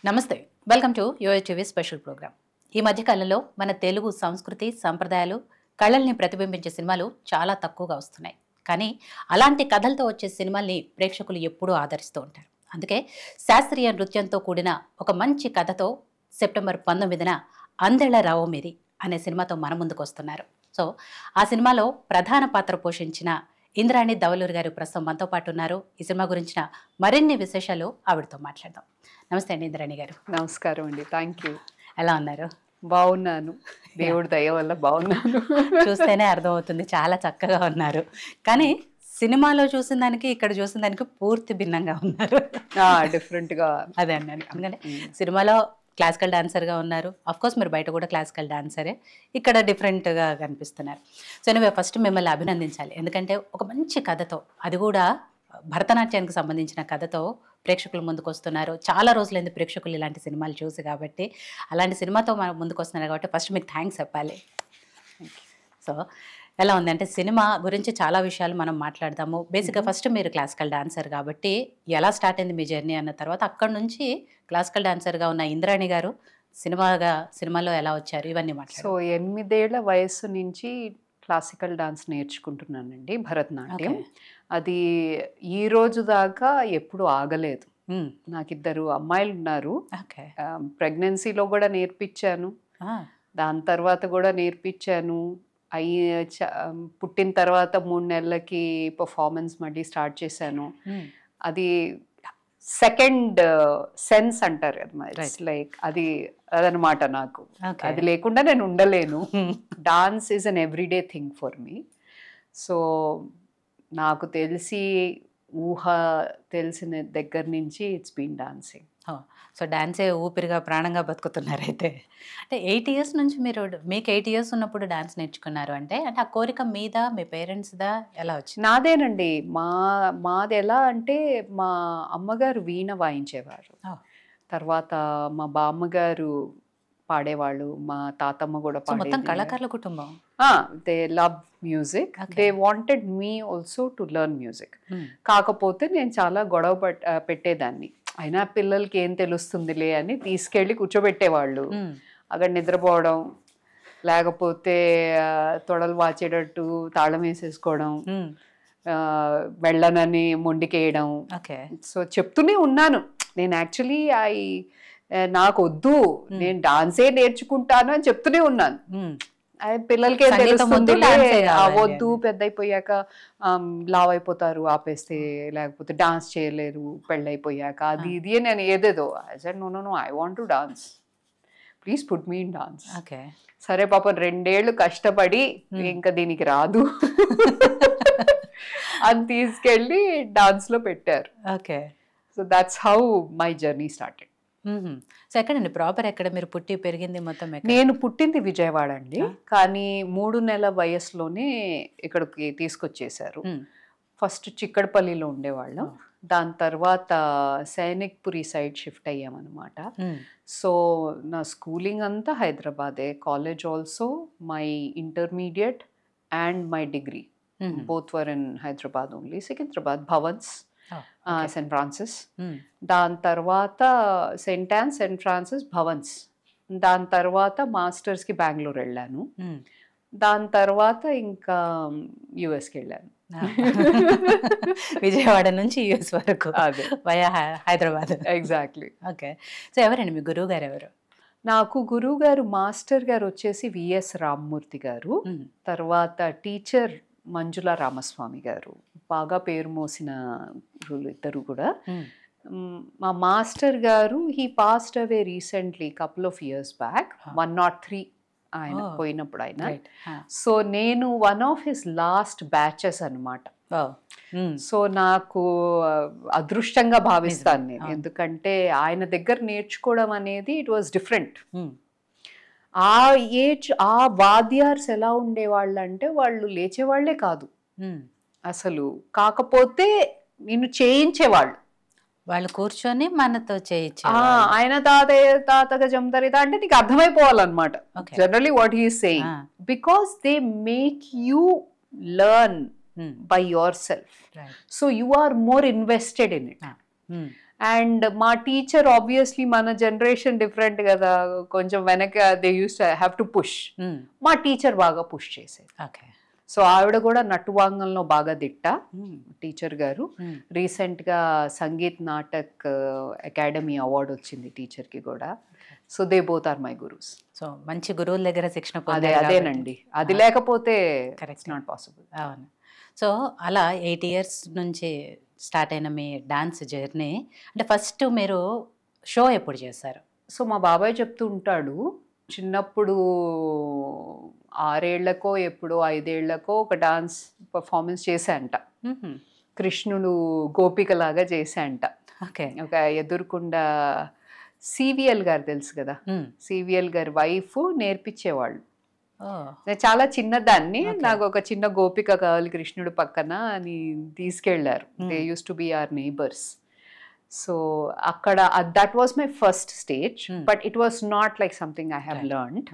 నమస్తే, welcome to యూఐటీవీ special programme. ఈ మధ్యకాలంలో మన తెలుగు సంస్కృతి సంప్రదాయాలు కళల్ని ప్రతిబింబించే సినిమాలు చాలా తక్కువగా వస్తున్నాయి. కానీ అలాంటి కథలతో వచ్చే సినిమాల్ని ప్రేక్షకులు ఎప్పుడూ ఆదరిస్తూ ఉంటారు. అందుకే శాస్త్రీయ నృత్యంతో కూడిన ఒక మంచి కథతో సెప్టెంబర్ 19న అందెళ్ల రావో మేరి అనే సినిమాతో మన ముందుకు వస్తున్నారు. సో ఆ సినిమాలో ప్రధాన పాత్ర పోషించిన ఇంద్రాణి దవలూరు గారు ప్రస్తుతం మనతో పాటు ఉన్నారు. ఈ సినిమా గురించిన మరిన్ని విశేషాలు ఆవిడతో మాట్లాడదాం. నమస్తే అండి ఇంద్రాణి గారు. నమస్కారం అండి. Thank you. ఎలా ఉన్నారు? బాగున్నాను, దేవుడి దయ వల్ల బాగున్నాను. చూస్తేనే అర్థమవుతుంది, చాలా చక్కగా ఉన్నారు. కానీ సినిమాలో చూసిన దానికి ఇక్కడ చూసిన దానికి పూర్తి భిన్నంగా ఉన్నారు. డిఫరెంట్గా అదే అన్నాను. అందుకని సినిమాలో క్లాసికల్ డాన్సర్గా ఉన్నారు. కోర్స్ మీరు బయట కూడా క్లాసికల్ డాన్సరే, ఇక్కడ డిఫరెంట్గా కనిపిస్తున్నారు. సో నేను ఫస్ట్ మిమ్మల్ని అభినందించాలి. ఎందుకంటే ఒక మంచి కథతో, అది కూడా భరతనాట్యానికి సంబంధించిన కథతో ప్రేక్షకుల ముందుకు వస్తున్నారు. చాలా రోజులైంది ప్రేక్షకులు ఇలాంటి సినిమాలు చూసి, కాబట్టి అలాంటి సినిమాతో మనం ముందుకు వస్తున్నారు కాబట్టి ఫస్ట్ మీకు థ్యాంక్స్ చెప్పాలి. సో ఎలా ఉంది అంటే సినిమా గురించి చాలా విషయాలు మనం మాట్లాడదాము. బేసిక్గా ఫస్ట్ మీరు క్లాసికల్ డాన్సర్ కాబట్టి ఎలా స్టార్ట్ అయింది మీ జర్నీ అన్న తర్వాత అక్కడ నుంచి క్లాసికల్ డాన్సర్గా ఉన్న ఇంద్రాణి గారు సినిమాలో ఎలా వచ్చారు ఇవన్నీ మాట్లాడారు. సో 8 ఏళ్ల వయసు నుంచి క్లాసికల్ డాన్స్ నేర్చుకుంటున్నానండి, భరతనాట్యం. అది ఈ రోజు దాకా ఎప్పుడు ఆగలేదు. నాకు 2 అమ్మాయిలు ఉన్నారు. ప్రెగ్నెన్సీలో కూడా నేర్పించాను, దాని తర్వాత కూడా నేర్పించాను. పుట్టిన తర్వాత 3 నెలలకి పర్ఫార్మెన్స్ మళ్ళీ స్టార్ట్ చేశాను. అది సెకండ్ సెన్స్ అంటారు కదా, లైక్ అదనమాట నాకు. అది లేకుండా నేను ఉండలేను. Dance is an everyday thing for me. So నాకు తెలిసిన దగ్గర నుంచి ఇట్స్ బీన్ డాన్సింగ్. సో డాన్సే ఊపిరిగా ప్రాణంగా బతుకుతున్నారు. అయితే అంటే 8 ఇయర్స్ నుంచి మీకు 8 ఇయర్స్ ఉన్నప్పుడు డాన్స్ నేర్చుకున్నారు అంటే ఆ కోరిక మీద మీ పేరెంట్స్దా ఎలా వచ్చింది? నాదేనండి. మాది ఎలా అంటే మా అమ్మగారు వీణ వాయించేవారు, తర్వాత మా బామ్మగారు పాడేవాళ్ళు, మా తాతమ్మ కూడా మొత్తం కళాకారుల కుటుంబం. They love music. They wanted me also to learn music. కాకపోతే నేను చాలా గొడవ పెట్టేదాన్ని. అయినా పిల్లలకి ఏం తెలుస్తుందిలే అని తీసుకెళ్ళి కూర్చోబెట్టేవాళ్ళు. అక్కడ నిద్రపోవడం, లేకపోతే తొడలు వాచేటట్టు తాళం వేసేసుకోవడం, వెళ్ళనని మొండికేయడం. సో చెప్తూనే ఉన్నాను నేను, యాక్చువల్లీ నాకు వద్దు, నేను డాన్సే నేర్చుకుంటాను అని చెప్తూనే ఉన్నాను. పిల్లలకి ఏం తెలుస్తుంది, వద్దు, పెద్ద అయిపోయాక లావ్ అయిపోతారు ఆపేస్తే, లేకపోతే డాన్స్ చేయలేరు పెళ్ళైపోయాక, అది ఇది అని నేను ఏదేదో. I said no, I want to dance, please put me in dance. సరే పాపం 2 ఏళ్ళు కష్టపడి ఇంకా దీనికి రాదు అని తీసుకెళ్ళి డాన్స్ లో పెట్టారు. So that's how my journey started. So ఎక్కడండి ప్రాపర్, ఎక్కడ మీరు పుట్టి పెరిగింది? మొత్తం నేను పుట్టింది విజయవాడ అండి, కానీ 3 నెలల వయసులోనే ఇక్కడికి తీసుకొచ్చేసారు. ఫస్ట్ చిక్కడపల్లిలో ఉండేవాళ్ళం, దాని తర్వాత సైనిక్పురి సైడ్ షిఫ్ట్ అయ్యామన్నమాట. సో నా స్కూలింగ్ అంతా హైదరాబాదే, college also, my intermediate and my degree both were in Hyderabad only. Secunderabad Bhavan's, Saint Francis, దాని తర్వాత Saint an, Saint Francis, Bhavan's. దాని తర్వాత మాస్టర్స్కి బెంగళూరు వెళ్ళాను. దాని తర్వాత ఇంకా యుఎస్కి వెళ్ళాను. విజయవాడ నుంచి యుఎస్ వరకు via Hyderabad. Exactly. Okay. So ఎవరండి మీ గురువు గారు? ఎవరు? నాకు గురువు గారు, మాస్టర్ గారు వచ్చేసి విఎస్ రామ్మూర్తి గారు, తర్వాత టీచర్ మంజుల రామస్వామి గారు, బాగా పేరు మోసిన ఇద్దరు కూడా. మా మాస్టర్ గారు he passed away recently couple of years back, 103 ఆయన పోయినప్పుడు ఆయన. సో నేను one of his last batches అనమాట. సో నాకు అదృష్టంగా భావిస్తాను నేను, ఎందుకంటే ఆయన దగ్గర నేర్చుకోవడం అనేది ఇట్ వాజ్ డిఫరెంట్. ఆ ఏజ్, ఆ వాద్యార్స్ ఎలా ఉండేవాళ్ళు అంటే వాళ్ళు లేచేవాళ్లే కాదు అసలు, కాకపోతే నిన్ను చేయించేవాళ్ళు, వాళ్ళు కూర్చొని మనతో చేయించే. ఆయన తాతగా జమదరిదా అంటే నీకు అర్థమైపోవాలన్నమాట generally what he is saying, because they make you learn by yourself. So you are more invested in it. And మా టీచర్ ఆబ్వియస్లీ మన జనరేషన్ డిఫరెంట్ కదా, కొంచెం వెనక they used have to push. మా టీచర్ బాగా push చేసేది. Okay. So ఆవిడ కూడా నటువాంగంలో బాగా దిట్ట టీచర్ గారు. రీసెంట్గా సంగీత్ నాటక్ అకాడమీ అవార్డు వచ్చింది టీచర్కి కూడా. So they both are my gurus. So మంచి గురువుల దగ్గర శిక్షణ అదేనండి, అది లేకపోతే ఇట్స్ నాట్ పాసిబుల్. అవును. సో అలా 8 years నుంచి స్టార్ట్ అయిన మీ డాన్స్ జర్నీ, అంటే ఫస్ట్ మీరు షో ఎప్పుడు చేశారు? సో మా బాబాయ్ చెప్తూ ఉంటాడు, చిన్నప్పుడు 6 ఏళ్లకో ఎప్పుడో 5 ఏళ్లకో ఒక డాన్స్ పర్ఫార్మెన్స్ చేశాంట. కృష్ణుడు గోపికలాగా చేశాంట. ఓకే. ఒక ఎదురుకుండా సివిఎల్ గారు తెలుసు కదా, సివిఎల్ గారి వైఫ్ నేర్పించేవాళ్ళు. నేను చాలా చిన్నదాన్ని, నాకు ఒక చిన్న గోపిక కావాలి కృష్ణుడు పక్కన అని తీసుకెళ్లారు. They used to be our neighbours. So అక్కడ that was my first stage, but it was not like something I have learned.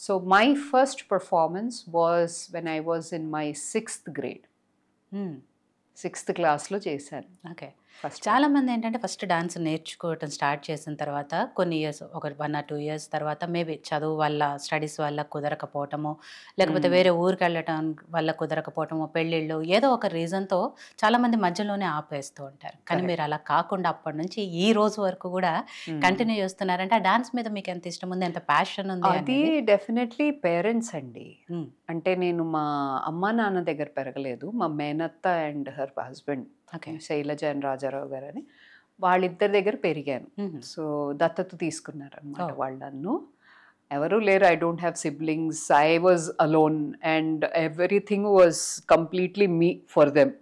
So my first performance was when I was in my 6th grade. 6th classలో చేశాను. Okay. చాలా మంది ఏంటంటే first dance నేర్చుకోవటం start చేసిన తర్వాత కొన్ని years, ఒక 1 or 2 years తర్వాత మేబీ చదువు వల్ల, స్టడీస్ వల్ల కుదరకపోవటము, లేకపోతే వేరే ఊరికి వెళ్ళటం వల్ల కుదరకపోవటము, పెళ్ళిళ్ళు, ఏదో ఒక రీజన్తో చాలా మంది మధ్యలోనే ఆపేస్తూ ఉంటారు. కానీ మీరు అలా కాకుండా అప్పటి నుంచి ఈ రోజు వరకు కూడా కంటిన్యూ చేస్తున్నారంటే ఆ డాన్స్ మీద మీకు ఎంత ఇష్టం ఉంది, ఎంత ప్యాషన్ ఉంది? అది డెఫినెట్లీ పేరెంట్స్ అండి. అంటే నేను మా అమ్మ నాన్న దగ్గర పెరగలేదు. మా మేనత్త and her husband Sailaja and Rajarao garu అని, వాళ్ళిద్దరి దగ్గర పెరిగాను. సో దత్తత తీసుకున్నారు అనమాట వాళ్ళు నన్ను. ఎవరు లేరు, I don't have siblings, I was alone and everything was completely me for them.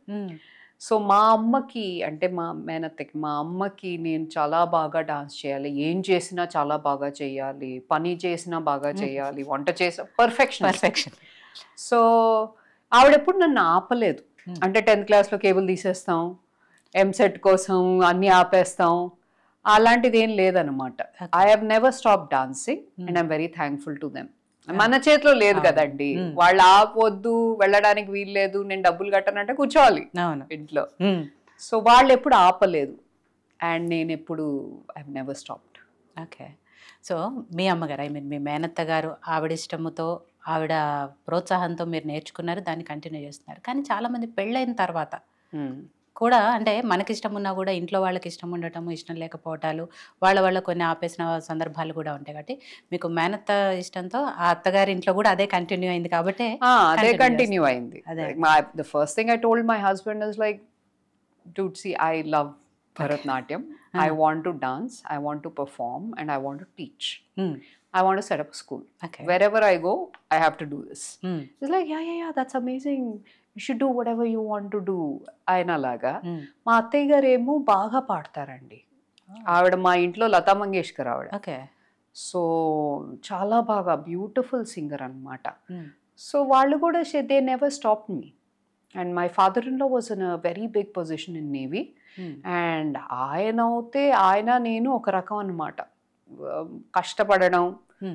So మా అమ్మకి, అంటే మా మేనత్తకి, మా అమ్మకి నేను చాలా బాగా డాన్స్ చేయాలి, ఏం చేసినా చాలా బాగా చేయాలి, పని చేసినా బాగా చేయాలి, వంట చేసిన పర్ఫెక్షన్. సో ఆవిడెప్పుడు నన్ను ఆపలేదు. అంటే 10th classలో కేబుల్ తీసేస్తాం, ఎంసెట్ కోసం అన్నీ ఆపేస్తాం, అలాంటిది ఏం లేదనమాట. I have never stop dancing and I'm very thankful to them. మన చేతిలో లేదు కదండి, వాళ్ళు ఆపొద్దు, వెళ్ళడానికి వీలు లేదు, నేను డబ్బులు కట్టనంటే కూర్చోవాలి ఇంట్లో. సో వాళ్ళు ఎప్పుడు ఆపలేదు అండ్ నేను ఎప్పుడు I have never stopped. Okay. So మీ అమ్మగారు, ఐ మీన్ మీ మేనత్త గారు, ఆవిడ ఇష్టముతో, ఆవిడ ప్రోత్సాహంతో మీరు నేర్చుకున్నారు, దాన్ని కంటిన్యూ చేస్తున్నారు. కానీ చాలామంది పెళ్ళైన తర్వాత కూడా, అంటే మనకి ఇష్టం ఉన్నా కూడా ఇంట్లో వాళ్ళకి ఇష్టం ఉండటము, ఇష్టం లేకపోవటాలు, వాళ్ళ కొన్ని ఆపేసిన సందర్భాలు కూడా ఉంటాయి. కాబట్టి మీకు మేనత్త ఇష్టంతో ఆ అత్తగారి ఇంట్లో కూడా అదే కంటిన్యూ అయింది కాబట్టి అదే కంటిన్యూ అయింది. The first thing I told my husband is like, dude, see, I love Bharatnatyam. I want to dance, I want to perform, and I want to teach. I want to set up a school. Wherever I go, I have to do this. He's like, yeah, that's amazing. You should do whatever you want to do. ఆయనలాగా మా అత్తయ్య గారు ఏమో బాగా పాడతారండి. ఆవిడ మా ఇంట్లో లతా మంగేష్కర్ ఆవిడ. సో చాలా బాగా బ్యూటిఫుల్ సింగర్ అనమాట. సో వాళ్ళు కూడా they never stop me. And my father in law was in a very big position in navy. And ఆయన నేను ఒక రకం అనమాట. కష్టపడడం,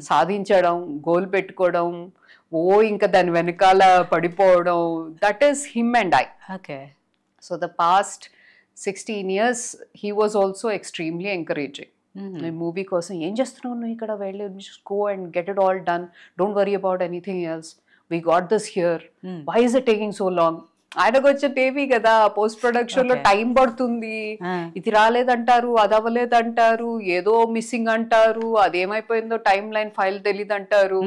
సాధించడం, గోల్ పెట్టుకోవడం, ఇంకా దాని వెనకాల పడిపోవడం, that is him and I. So the past 16 years he was also extremely encouraging. Movie కోసం ఏం చేస్తున్నావు నువ్వు, ఇక్కడ వెళ్ళి go and get it all done, don't worry about anything else, we got this here, why is it taking so long. ఆయనకు వచ్చే TV కదా, post production లో టైం పడుతుంది, ఇది రాలేదంటారు, అది అవ్వలేదంటారు, ఏదో మిస్సింగ్ అంటారు, అదేమైపోయిందో టైం లైన్ ఫైల్ తెలియదు అంటారు.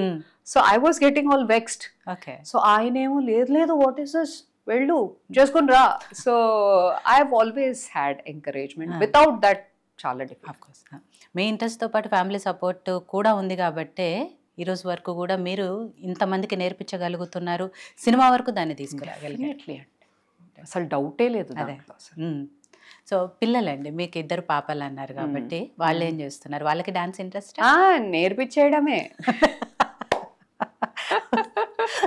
So I was getting all vexed. So ఆయనేమో లేదు, వాట్ ఈస్ దిస్, వెళ్ళు చేసుకుని రా. So I have always had encouragement. Without that చాలా డిఫరెంట్. మీ ఇంట్రెస్ట్తో పాటు ఫ్యామిలీ సపోర్ట్ కూడా ఉంది కాబట్టి ఈరోజు వరకు కూడా మీరు ఇంతమందికి నేర్పించగలుగుతున్నారు, సినిమా వరకు దాన్ని తీసుకురాగలిగారు. అసలు డౌటే లేదు. సో పిల్లలండి, మీకు 2 పాపలు అన్నారు కాబట్టి వాళ్ళు ఏం చేస్తున్నారు? వాళ్ళకి డాన్స్ ఇంట్రెస్ట్? నేర్పించేయడమే.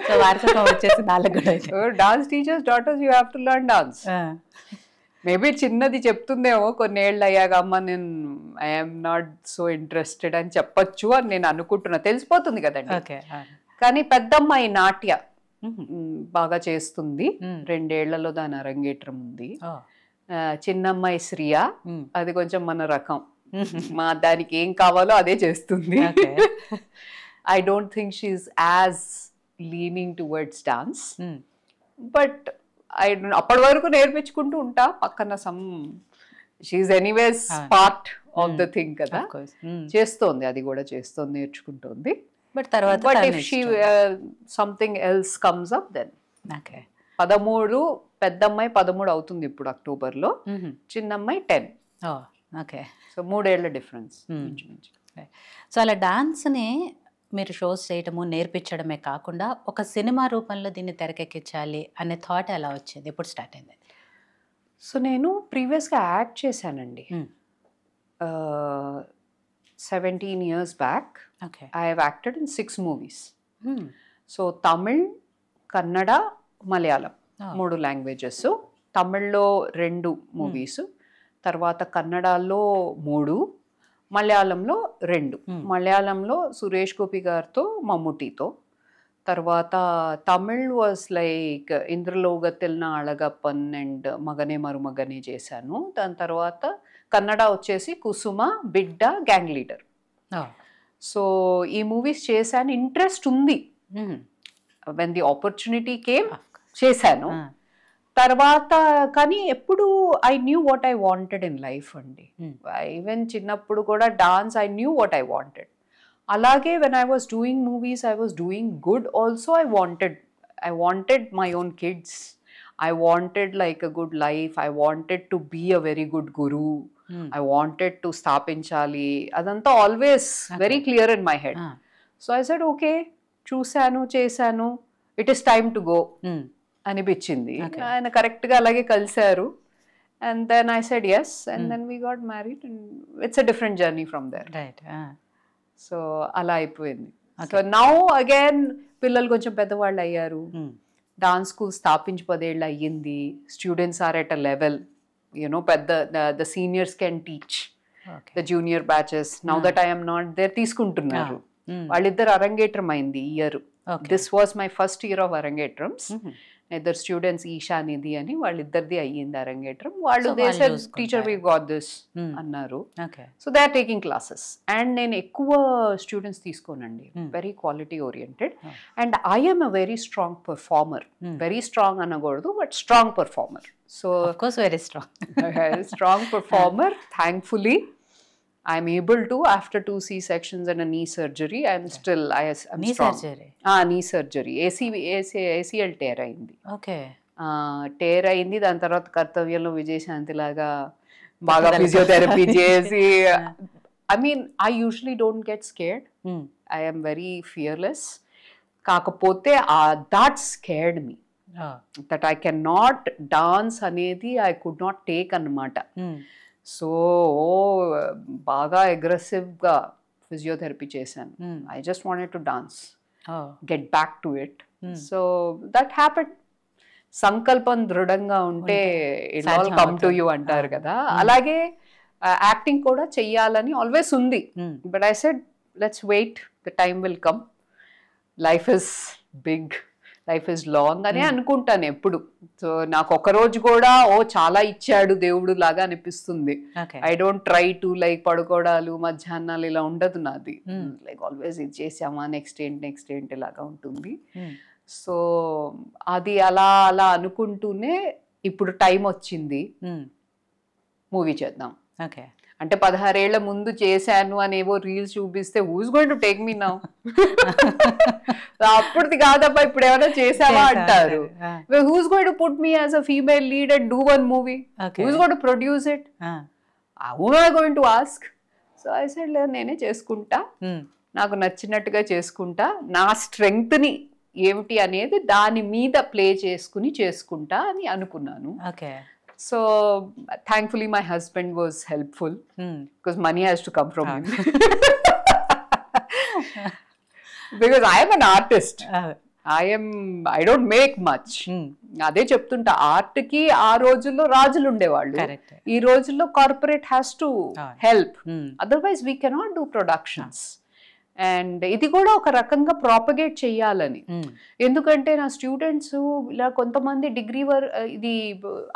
సో వారసత్వం వచ్చేసి వాళ్ళకి కూడా dance teachers daughters, you have to learn dance. Maybe చిన్నది చెప్తుందేమో కొన్నేళ్ళు అయ్యాక, అమ్మ నేను ఐఎమ్ నాట్ సో ఇంట్రెస్టెడ్ అని చెప్పొచ్చు అని నేను అనుకుంటున్నా, తెలిసిపోతుంది కదండి. కానీ పెద్దమ్మాయి నాట్య బాగా చేస్తుంది, 2 ఏళ్లలో దాని అరంగేట్రం ఉంది. చిన్నమ్మాయి శ్రియా, అది కొంచెం మన రకం, దానికి ఏం కావాలో అదే చేస్తుంది. I don't think she's as leaning towards dance, but అప్పటి వరకు నేర్పించుకుంటూ ఉంటా పక్కన. She's anyways part of the thing కదా, చేస్తోంది, అది కూడా చేస్తోంది, నేర్చుకుంటోంది. But if she something else comes up then. 13, పెద్దమ్మాయి 13 అవుతుంది ఇప్పుడు అక్టోబర్లో, చిన్నమ్మాయి 10. సో 3 ఏళ్ల డిఫరెన్స్. సో అలా డాన్స్ని మీరు షోస్ చేయటము నేర్పించడమే కాకుండా ఒక సినిమా రూపంలో దీన్ని తెరకెక్కించాలి అనే థాట్ ఎలా వచ్చింది, ఎప్పుడు స్టార్ట్ అయింది? సో నేను ప్రీవియస్గా యాక్ట్ చేశానండి. 17 years back, I have acted in 6 movies. So Tamil, Kannada, Malayalam 3 languages. తమిళ్లో 2 మూవీస్, తర్వాత కన్నడలో 3, మలయాళంలో 2. మలయాళంలో సురేష్ గోపి గారితో, మమ్ముటితో. తర్వాత తమిళ్ వాజ్ లైక్ ఇంద్రలోగతిల్న అళగప్పన్ అండ్ మగనే మరుమగనే చేశాను. దాని తర్వాత కన్నడ వచ్చేసి కుసుమ, బిడ్డ, గ్యాంగ్ లీడర్. సో ఈ మూవీస్ చేశాను, ఇంట్రెస్ట్ ఉంది. వెన్ ది ఆపర్చునిటీ కేమ్ చేశాను. తర్వాత కానీ ఎప్పుడు I knew what I wanted in life అండి. ఈవెన్ చిన్నప్పుడు కూడా dance, I knew what I wanted. అలాగే when I was doing movies, I was doing good also. I wanted my own kids, I wanted like a good life, I wanted to be a very good guru, I wanted to స్థాపించాలి, అదంతా always very clear in my head. So I said okay, చూశాను, చేశాను, it is time to go అనిపించింది. ఆయన కరెక్ట్గా అలాగే కలిశారు. And then I said yes, and then we got married. It's a different journey from there. So అలా అయిపోయింది. So now again పిల్లలు కొంచెం పెద్దవాళ్ళు అయ్యారు, డాన్స్ స్కూల్ స్థాపించి 10 ఏళ్ళు అయ్యింది. Students are at a level, you know, the seniors can teach the junior batches. Now that I'm not there, తీసుకుంటున్నారు. వాళ్ళిద్దరు అరంగేట్రం అయింది ఈ year. This was my first year of arangetrams. ఇద్దరు స్టూడెంట్స్, ఈషా, నిధి అని, వాళ్ళిద్దరిది అయ్యింది అరంగేట్రం. వాళ్ళు టీచర్ వి గాట్ దిస్ అన్నారు. So they are taking classes. And నేను ఎక్కువ స్టూడెంట్స్ తీసుకోనండి, very quality oriented. And I'm a very strong performer. Very strong అనకూడదు, but strong performer. So very strong performer. Thankfully I'm able to, after 2 C-sections and a knee surgery, I'm knee strong. surgery? Knee surgery. ACL tear అయింది. Okay. Tear అయింది. దాని తర్వాత కర్తవ్యంలో విజయశాంతి లాగా బాగా physiotherapy చేసి, I mean, I usually don't get scared. I am very fearless. కాకపోతే that scared me. That I cannot dance అనేది I could not take అన్నమాట. సో బాగా అగ్రెసివ్గా ఫిజియోథెరపీ చేశాను. I just wanted to dance, get back to it. So that happened. సంకల్పం దృఢంగా ఉంటే it all come to you అంటారు కదా, అలాగే యాక్టింగ్ కూడా చెయ్యాలని ఆల్వేస్ ఉంది. But I said let's wait, the time will come. Life is big, life is long అని అనుకుంటాను ఎప్పుడు. సో నాకు ఒక రోజు కూడా చాలా ఇచ్చాడు దేవుడు లాగా అనిపిస్తుంది. I don't try to like పడుకోవడాలు, మధ్యాహ్నాలు ఇలా ఉండదు నాది. లైక్ ఆల్వేస్ ఇది చేసామా, నెక్స్ట్ ఏంటి లాగా ఉంటుంది. సో అది అలా అలా అనుకుంటూనే ఇప్పుడు టైం వచ్చింది, మూవీ చేద్దాం. అంటే 16 ఏళ్ల ముందు చేశాను అనేవో రీల్స్ చూపిస్తే who's going to take me now? అప్పుడుది కాదబ్బా, ఇప్పుడు ఏమైనా చేసావా అంటారు. Who's going to put me as a female lead and do one movie? Who's going to produce it? Who are going to ask? So I said లేదు, నేనే చేసుకుంటా, నాకు నచ్చినట్టుగా చేసుకుంటా, నా స్ట్రెంగ్త్ని ఏమిటి అనేది దాని మీద ప్లే చేసుకుంటా అని అనుకున్నాను. So thankfully my husband was helpful, because money has to come from him. Because I am an artist. I don't make much. అదే చెప్తుంటా, ఆర్ట్ కి ఆ రోజుల్లో రాజులు ఉండేవాళ్ళు, ఈ రోజుల్లో corporate has to help, otherwise we cannot do productions. And ఇది కూడా ఒక రకంగా ప్రాపగేట్ చెయ్యాలని. ఎందుకంటే నా స్టూడెంట్స్ ఇలా కొంతమంది డిగ్రీ ఇది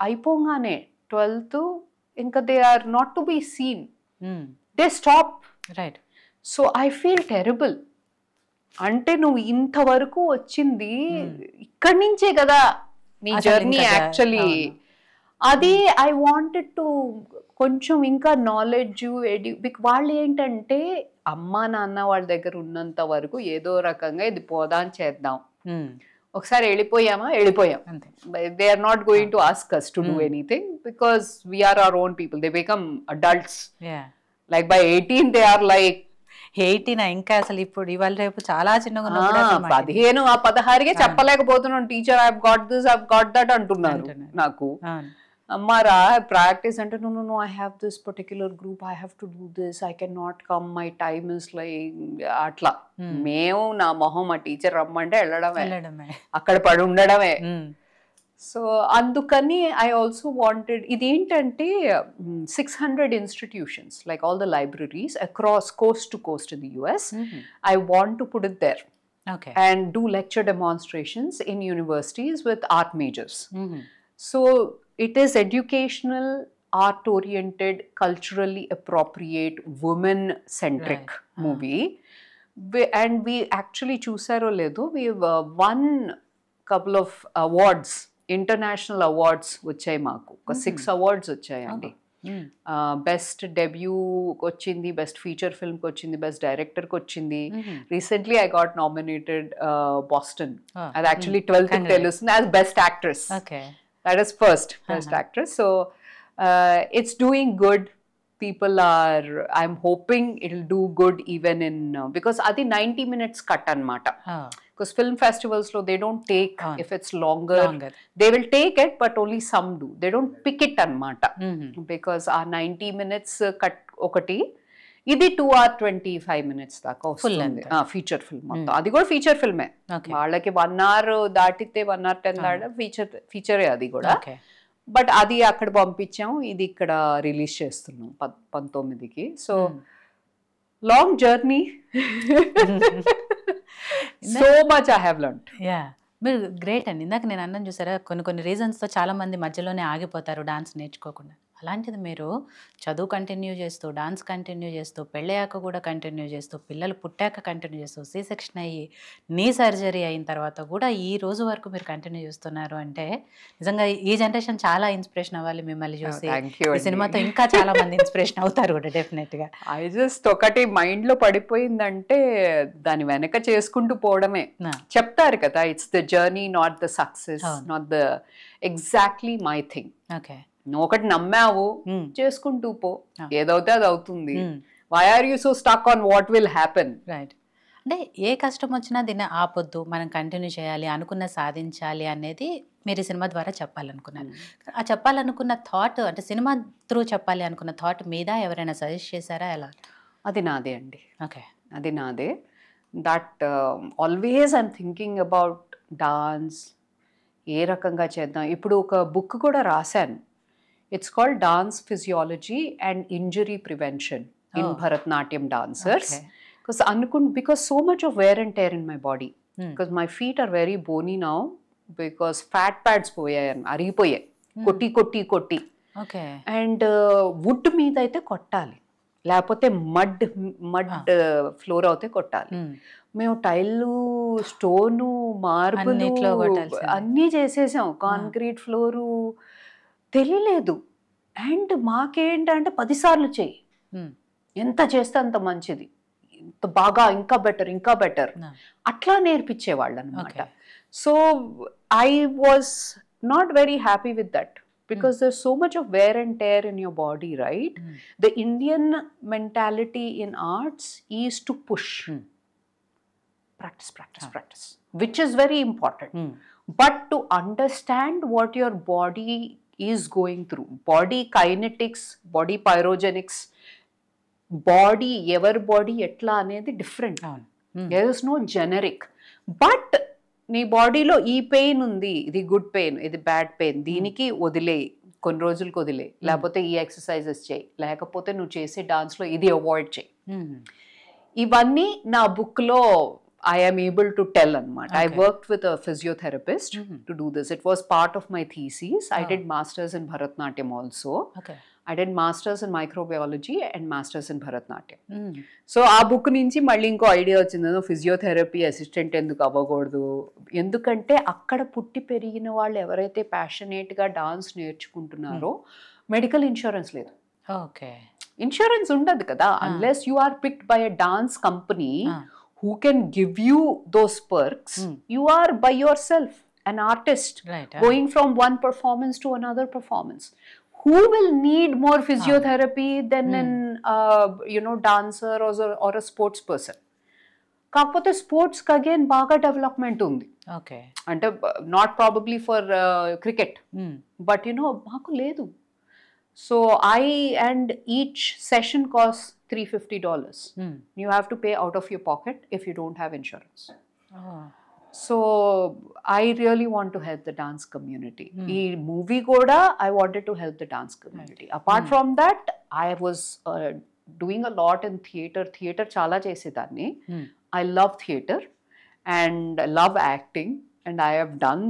అయిపోగానే 12th ఇంకా they are not to be seen, they stop. Right. So I feel terrible. అంటే నువ్వు ఇంతవరకు వచ్చింది ఇక్కడి నుంచే కదా నీ జర్నీ యాక్చువల్లీ. అది ఐ వాంటెడ్ టు కొంచెం ఇంకా నాలెడ్జ్ వాళ్ళు ఏంటంటే అమ్మ నాన్న వాళ్ళ దగ్గర ఉన్నంత వరకు ఏదో రకంగా ఇది పోదాం చేద్దాం, ఒకసారి వెళ్ళిపోయామా వెళ్ళిపోయాం. They are not going to ask us to do anything because we are our own people. They become adults. Like by 18 they are like 18 ఇంకా అసలు ఇప్పుడు ఇవాళ రేపు చాలా చిన్నగా 15 ఆ 16కే చెప్పలేకపోతున్నాను teacher I have got this I have got that అంటున్నారు నాకు. అమ్మారా ప్రాక్టీస్ అంటే no I have this particular group, I have to do this, I cannot come, my time is like అట్లా. మేము నా మొహం మా టీచర్ రమ్మంటే వెళ్ళడమే, అక్కడ పడి ఉండడమే. సో అందుకని ఐ ఆల్సో వాంటెడ్ ఇదేంటంటే 600 institutions like all the libraries across coast to coast in the US. I want to put it there and do lecture demonstrations in universities with art majors. So it is educational, art oriented, culturally appropriate, women centric movie. And we actually choosaro ledo, we've won couple of awards, international awards వచ్చాయి మాకు. ఒక 6 awards వచ్చాయండి. Best debut వచ్చింది, best feature film వచ్చింది, best director వచ్చింది. Recently I got nominated Boston, అది actually 12th తెలుస్తుంది, as best actress. That is first best actress. So it's doing good. People are, I'm hoping it'll do good even in because adi 90 minutes cut anamata. Because film festivals lo they don't take if it's longer. They will take it but only some do. They don't pick it anamata. Because our 90 minutes cut okati ఇది 2 hours 25 minutes దాకా వస్తుంది feature film మొత్తం. అది కూడా feature ఫిల్మే, వాళ్ళకి 1 hour దాటితే 1 hour 10 దాటి ఫీచరే అది కూడా. బట్ అది అక్కడ పంపించాము, ఇది ఇక్కడ రిలీజ్ చేస్తున్నాం 19కి. So long journey, so much I have learned. మీరు గ్రేట్ అండి. ఇందాక నేను అన్నాను చూసారా, కొన్ని రీజన్స్తో చాలా మంది మధ్యలోనే ఆగిపోతారు డాన్స్ నేర్చుకోకుండా. అలాంటిది మీరు చదువు కంటిన్యూ చేస్తూ, డాన్స్ కంటిన్యూ చేస్తూ, పెళ్ళయ్యాక కూడా కంటిన్యూ చేస్తూ, పిల్లలు పుట్టాక కంటిన్యూ చేస్తూ, సి సెక్షన్ అయ్యి నీ సర్జరీ అయిన తర్వాత కూడా ఈ రోజు వరకు మీరు కంటిన్యూ చేస్తున్నారు అంటే నిజంగా ఈ జనరేషన్ చాలా ఇన్స్పిరేషన్ అవ్వాలి మిమ్మల్ని చూసి. ఈ సినిమాతో ఇంకా చాలా మంది ఇన్స్పిరేషన్ అవుతారు కూడా డెఫినెట్గా. ఐ జస్ట్ ఒకటి మైండ్లో పడిపోయిందంటే దాని వెనక చేసుకుంటూ పోవడమే. చెప్తారు కదా, it's the journey not the success, not the exactly my thing. Okay, నువ్వు ఒకటి నమ్మావు, చేసుకుంటూ పో, ఏదవుతే అది అవుతుంది. Why are you so stuck on what will happen? Right. అంటే ఏ కష్టం వచ్చినా దీన్ని ఆపొద్దు, మనం కంటిన్యూ చేయాలి, అనుకున్న సాధించాలి అనేది మీరు ఈ సినిమా ద్వారా చెప్పాలనుకున్నారు. ఆ చెప్పాలనుకున్న థాట్ అంటే సినిమా త్రూ చెప్పాలి అనుకున్న థాట్ మీద ఎవరైనా సజెస్ట్ చేశారా, ఎలా? అది నాదే అండి. ఓకే, అది నాదే. That always I'm thinking about dance, ఏ రకంగా చేద్దాం. ఇప్పుడు ఒక బుక్ కూడా రాశాను, it's called Dance Physiology and Injury Prevention in Bharatanatyam dancers. Because so much of wear and tear in my body, because my feet are very bony now because fat pads arigipoyayi kotti okay, and wood meeda aithe kottali, లేకపోతే mud floor అవుతే కొట్టాలి. మేము టైల్లు, stone, marble అన్నీ చేసేసాం, concrete floor తెలియలేదు. And మాకేంటంటే 10 సార్లు చెయ్యి, ఎంత చేస్తే అంత మంచిది, ఎంత బాగా, ఇంకా బెటర్ ఇంకా బెటర్ అట్లా నేర్పించేవాళ్ళు అనమాట. So I was not very happy with that because there's so much of wear and tear in your body, right? The Indian mentality in arts is to push, practice, which is very important. But to understand what your body is going through, body kinetics, body pyrogenics, body, your body etla anedi different. There is no generic. But నీ బాడీలో ఈ pain ఉంది, ఇది good pain, ఇది bad pain, దీనికి వదిలే, కొన్ని రోజులకు వదిలే, లేకపోతే ఈ ఎక్సర్సైజెస్ చేయి, లేకపోతే నువ్వు చేసే డాన్స్లో ఇది అవాయిడ్ చేయి. ఇవన్నీ నా బుక్లో I am able to tell anamata. I Okay. worked with a physiotherapist to do this. It was part of my thesis. I did masters in Bharatnatyam also. Okay. I did masters in microbiology and masters in Bharatnatyam. So ఆ book నుంచి మళ్ళీ ఇంకో idea వచ్చింది, physiotherapy assistant ఎందుకు అవ్వకూడదు, ఎందుకంటే అక్కడ పుట్టి పెరిగిన వాళ్ళు ఎవరైతే ప్యాషనేట్గా డాన్స్ నేర్చుకుంటున్నారో మెడికల్ ఇన్సూరెన్స్ లేదు. ఓకే. ఇన్సూరెన్స్ ఉండదు కదా, unless you are picked by a dance company who can give you those perks. You are by yourself an artist, Right. going from one performance to another performance. Who will need more physiotherapy than an dancer or a sports person? కాకపోతే sports కి again బాగా development ఉంది. Okay. అంటే not probably for cricket, but మాకు లేదు. So and each session costs $350. You have to pay out of your pocket if you don't have insurance. So I really want to help the dance community. Ee movie kuda I wanted to help the dance community. Apart from that, I was doing a lot in theatre chala chesedanni. I love theatre and I love acting, and I have done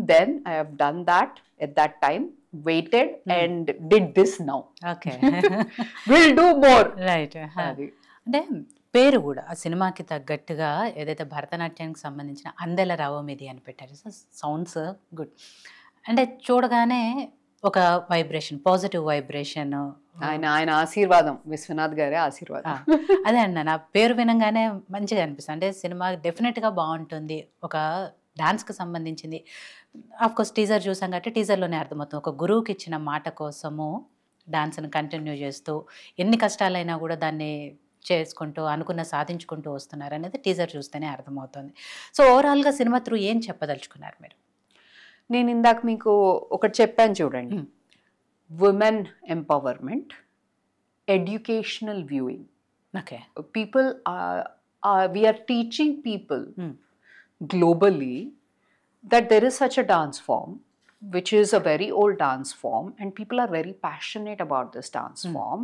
that at that time, waited and did this now. Okay. Will do more. Right. అంటే పేరు కూడా ఆ సినిమాకి తగ్గట్టుగా ఏదైతే భరతనాట్యానికి సంబంధించిన అందెల రావమిది అని పెట్టారు. Sounds good. అంటే చూడగానే ఒక వైబ్రేషన్, పాజిటివ్ వైబ్రేషన్, ఆయన ఆశీర్వాదం, విశ్వనాథ్ గారి ఆశీర్వాదం. అదే అన్న, నా పేరు వినంగానే మంచిగా అనిపిస్తుంది. అంటే సినిమా డెఫినెట్గా బాగుంటుంది, ఒక డాన్స్కి సంబంధించింది. ఆఫ్కోర్స్ టీజర్ చూసాం కాబట్టి టీజర్లోనే అర్థమవుతుంది, ఒక గురువుకి ఇచ్చిన మాట కోసము డాన్స్ని కంటిన్యూ చేస్తూ ఎన్ని కష్టాలైనా కూడా దాన్ని చేసుకుంటూ అనుకున్న సాధించుకుంటూ వస్తున్నారు అనేది టీజర్ చూస్తేనే అర్థమవుతుంది. సో ఓవరాల్గా సినిమా త్రూ ఏం చెప్పదలుచుకున్నారు మీరు? నేను ఇందాక మీకు ఒకటి చెప్పాను చూడండి, women empowerment, educational viewing. Okay. People we are teaching people globally that there is such a dance form, which is a very old dance form, and people are very passionate about this dance form,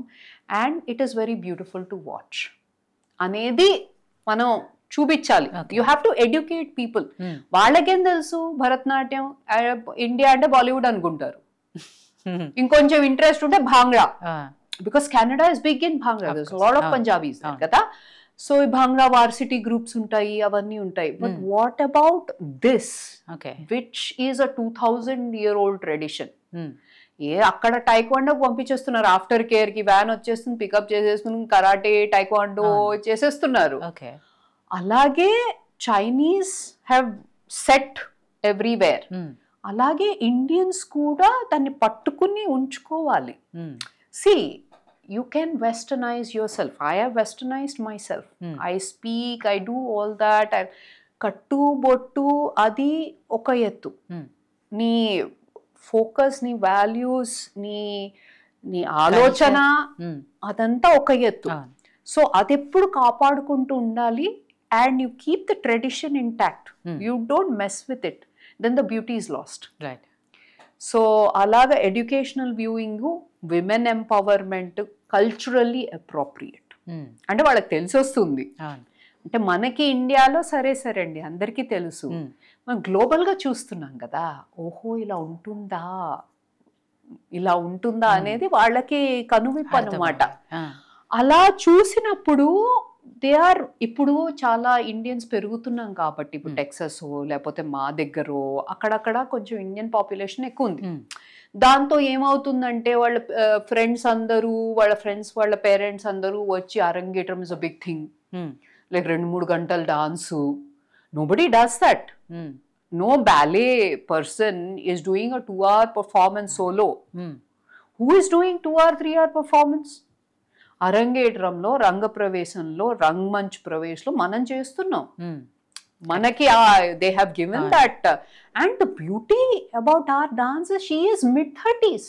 and it is very beautiful to watch. Anedi మనం చూపించాలి. You have to educate people. వాళ్ళకేం తెలుసు Bharatanatyam, India అంటే బాలీవుడ్ అనుకుంటారు. ఇంకొంచెం interest ఉంటే bhangra, because Canada is big in bhangra, lot of Punjabis కదా. So ఈ భాంగ్డా వార్సిటీ గ్రూప్స్ ఉంటాయి, అవన్నీ ఉంటాయి. But what about this, which is a 2000-year-old tradition? అక్కడ టైక్వాండోకి పంపించేస్తున్నారు, ఆఫ్టర్ కేర్ కి వ్యాన్ వచ్చేస్తుంది, పికప్ చేసేస్తుంది, కరాటే టైక్వాండో చేసేస్తున్నారు. అలాగే చైనీస్ హ్యావ్ సెట్ ఎవ్రీవేర్. అలాగే ఇండియన్స్ కూడా దాన్ని పట్టుకుని ఉంచుకోవాలి. See, you can westernize yourself. I have westernized myself. I speak, I do all that. కట్టు బొట్టు అది ఒక ఎత్తు, నీ ఫోకస్, నీ వాల్యూస్, నీ ఆలోచన అదంతా ఒక ఎత్తు. సో అది ఎప్పుడు కాపాడుకుంటూ ఉండాలి. And you keep the tradition intact, you don't mess with it, then the beauty is lost. Right. So అలాగా educational viewing, women empowerment, culturally appropriate. అంటే వాళ్ళకి తెలిసి వస్తుంది. అంటే మనకి ఇండియాలో సరే అండి అందరికీ తెలుసు, మనం గ్లోబల్గా చూస్తున్నాం కదా, ఓహో ఇలా ఉంటుందా అనేది వాళ్ళకి కనువిప్పు అన్నమాట. అలా చూసినప్పుడు ఇప్పుడు చాలా ఇండియన్స్ పెరుగుతున్నాం కాబట్టి, ఇప్పుడు టెక్సస్ లేకపోతే మా దగ్గర అక్కడక్కడ కొంచెం ఇండియన్ పాపులేషన్ ఎక్కువ ఉంది. దాంతో ఏమవుతుందంటే వాళ్ళ ఫ్రెండ్స్ అందరూ, వాళ్ళ ఫ్రెండ్స్ వాళ్ళ పేరెంట్స్ అందరూ వచ్చి arangetram is a big thing, like 2-3 గంటలు dance. Nobody does that. No ballet person is doing a 2-hour performance solo. Who is doing 2 or 3 hour performance? అరంగేట్రంలో, రంగప్రవేశంలో, Rangmanch ప్రవేశ్లో మనం చేస్తున్నాం. మనకి they have given that. And the beauty about our dance is she is mid-30s.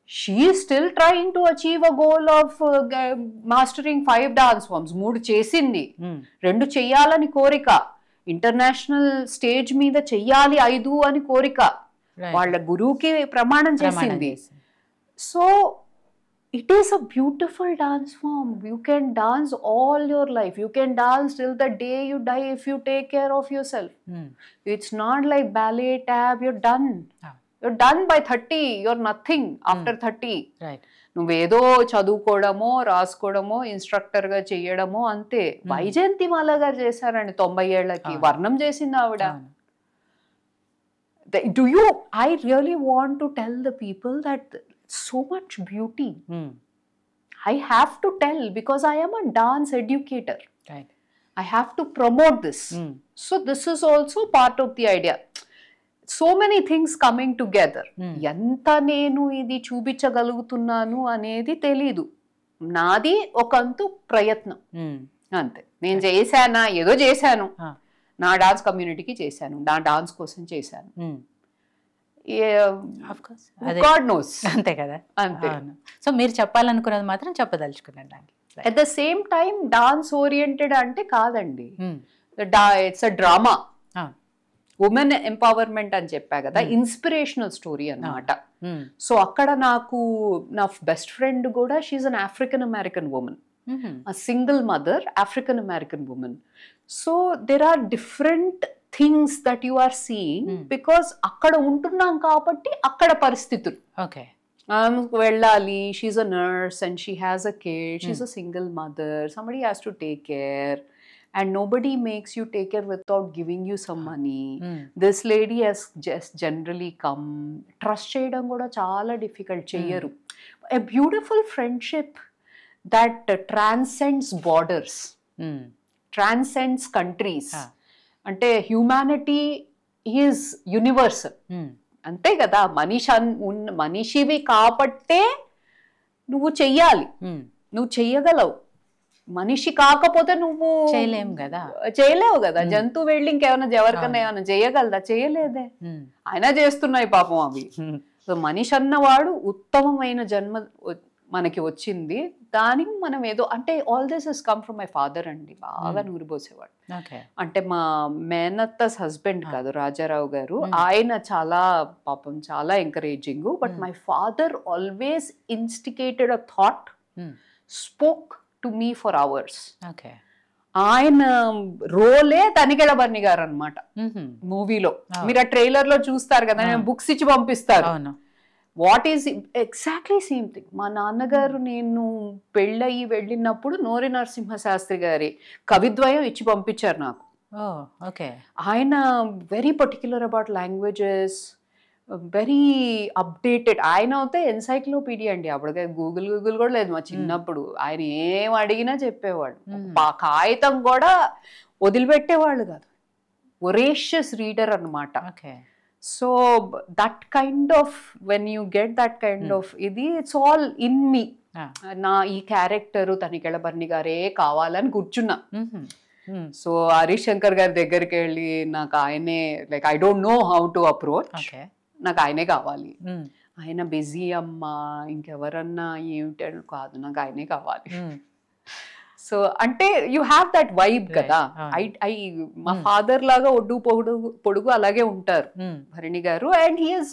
She is still trying to achieve a goal of mastering 5 dance forms. 3 చేసింది, 2 చెయ్యాలని కోరిక, international stage మీద చెయ్యాలి 5 అని కోరిక, వాళ్ళ గురువుకి ప్రమాణం చేసింది. So it is a beautiful dance form. You can dance all your life. You can dance till the day you die if you take care of yourself. It's not like ballet, tap, you're done. You're done by 30. You're nothing after 30. Right. నువ్వేదో చదువుకోవడమో రాసుకోవడమో ఇన్స్ట్రక్టర్గా చేయడమో అంతే. వైజయంతిమాల గారు చేశారండి 90 ఏళ్ళకి, వర్ణం చేసింది ఆవిడ. I really want to tell the people that so much beauty. I have to tell because I am a dance educator. Right. I have to promote this. So this is also part of the idea. So many things coming together. ఎంత నేను ఇది చూపించగలుగుతున్నాను అనేది తెలీదు. నాది ఒకంతు ప్రయత్నం అంతే. నేను చేశానా, ఏదో చేశాను, నా డాన్స్ కమ్యూనిటీకి చేశాను, నా డాన్స్ కోసం చేశాను. God knows. అంతే కదా. అంతే. సో మీరు చెప్పాలనుకున్నది మాత్రం చెప్పదలుచుకున్నాను దానికి. At the same time dance oriented అంటే కాదండి, it's a drama. Women empowerment అని చెప్పా కదా, ఇన్స్పిరేషనల్ స్టోరీ అన్నమాట. సో అక్కడ నాకు నా బెస్ట్ ఫ్రెండ్ కూడా, she an African American women, a single mother, African American woman. So there are different things that you are seeing because akkada untunnam kabatti akkada paristhituలు. Okay. వెళ్ళాలి, she's a nurse and she has a kid, she's a single mother, somebody has to take care and nobody makes you take care without giving you some money. This lady has just generally come. Trust చేయడం కూడా చాలా difficult, చెయ్యరు. A beautiful friendship that transcends borders, transcends countries. అంటే humanity is universal. అంతే కదా, మనిషివి కాబట్టే నువ్వు చెయ్యాలి, నువ్వు చెయ్యగలవు. మనిషి కాకపోతే నువ్వు చేయలేవు కదా. జంతువు వెళ్ళి ఇంకేమైనా ఎవరికన్నా ఏమైనా చేయగలదా? చేయలేదే. అయినా చేస్తున్నాయి పాపం అవి. సో మనిషి అన్నవాడు ఉత్తమమైన జన్మ మనకి వచ్చింది. దానికి మనం ఏదో అంటే all this has come from my father అండి. బాగా నూరిపోసేవాడు. అంటే మా మేనత్తస్ హస్బెండ్ కాదు, రాజారావు గారు, ఆయన చాలా పాపం చాలా encouraging. But my father always instigated a thought, spoke to me for hours. ఆయన రోలే తనికెళ్ళ బర్ని గారు అనమాట మూవీలో. మీరు ఆ ట్రైలర్ లో చూస్తారు కదా, బుక్స్ ఇచ్చి పంపిస్తారు. What is exactly same thing. మా నాన్నగారు నేను పెళ్ళయి వెళ్ళినప్పుడు నోరి నరసింహశాస్త్రి గారి కవిద్వయం ఇచ్చి పంపించారు నాకు. ఆయన very particular about languages, very updated. ఆయన అయితే ఎన్సైక్లోపీడియా అండి. అప్పటికే గూగుల్ కూడా లేదు మా చిన్నప్పుడు. ఆయన ఏం అడిగినా చెప్పేవాడు. కాగితం కూడా వదిలిపెట్టేవాళ్ళు కాదు. ఒరేషియస్ రీడర్ అన్నమాట. So that kind of, when you get that kind of ఇది, it's all in me. నా ఈ క్యారెక్టర్ తనికెళ్ళ బర్ని గారే కావాలని కూర్చున్నా. సో హరీష్ శంకర్ గారి దగ్గరికి వెళ్ళి నాకు ఆయనే, like I don't know how to approach, నాకు ఆయనే కావాలి. ఆయన బిజీ అమ్మా, ఇంకెవరన్నా ఏమిటి కాదు, నాకు ఆయనే కావాలి. సో అంటే యూ హ్యావ్ దట్ వైబ్ కదా. మా ఫాదర్ లాగా ఒడ్డు పొడుగు అలాగే ఉంటారు భరణి గారు. And he is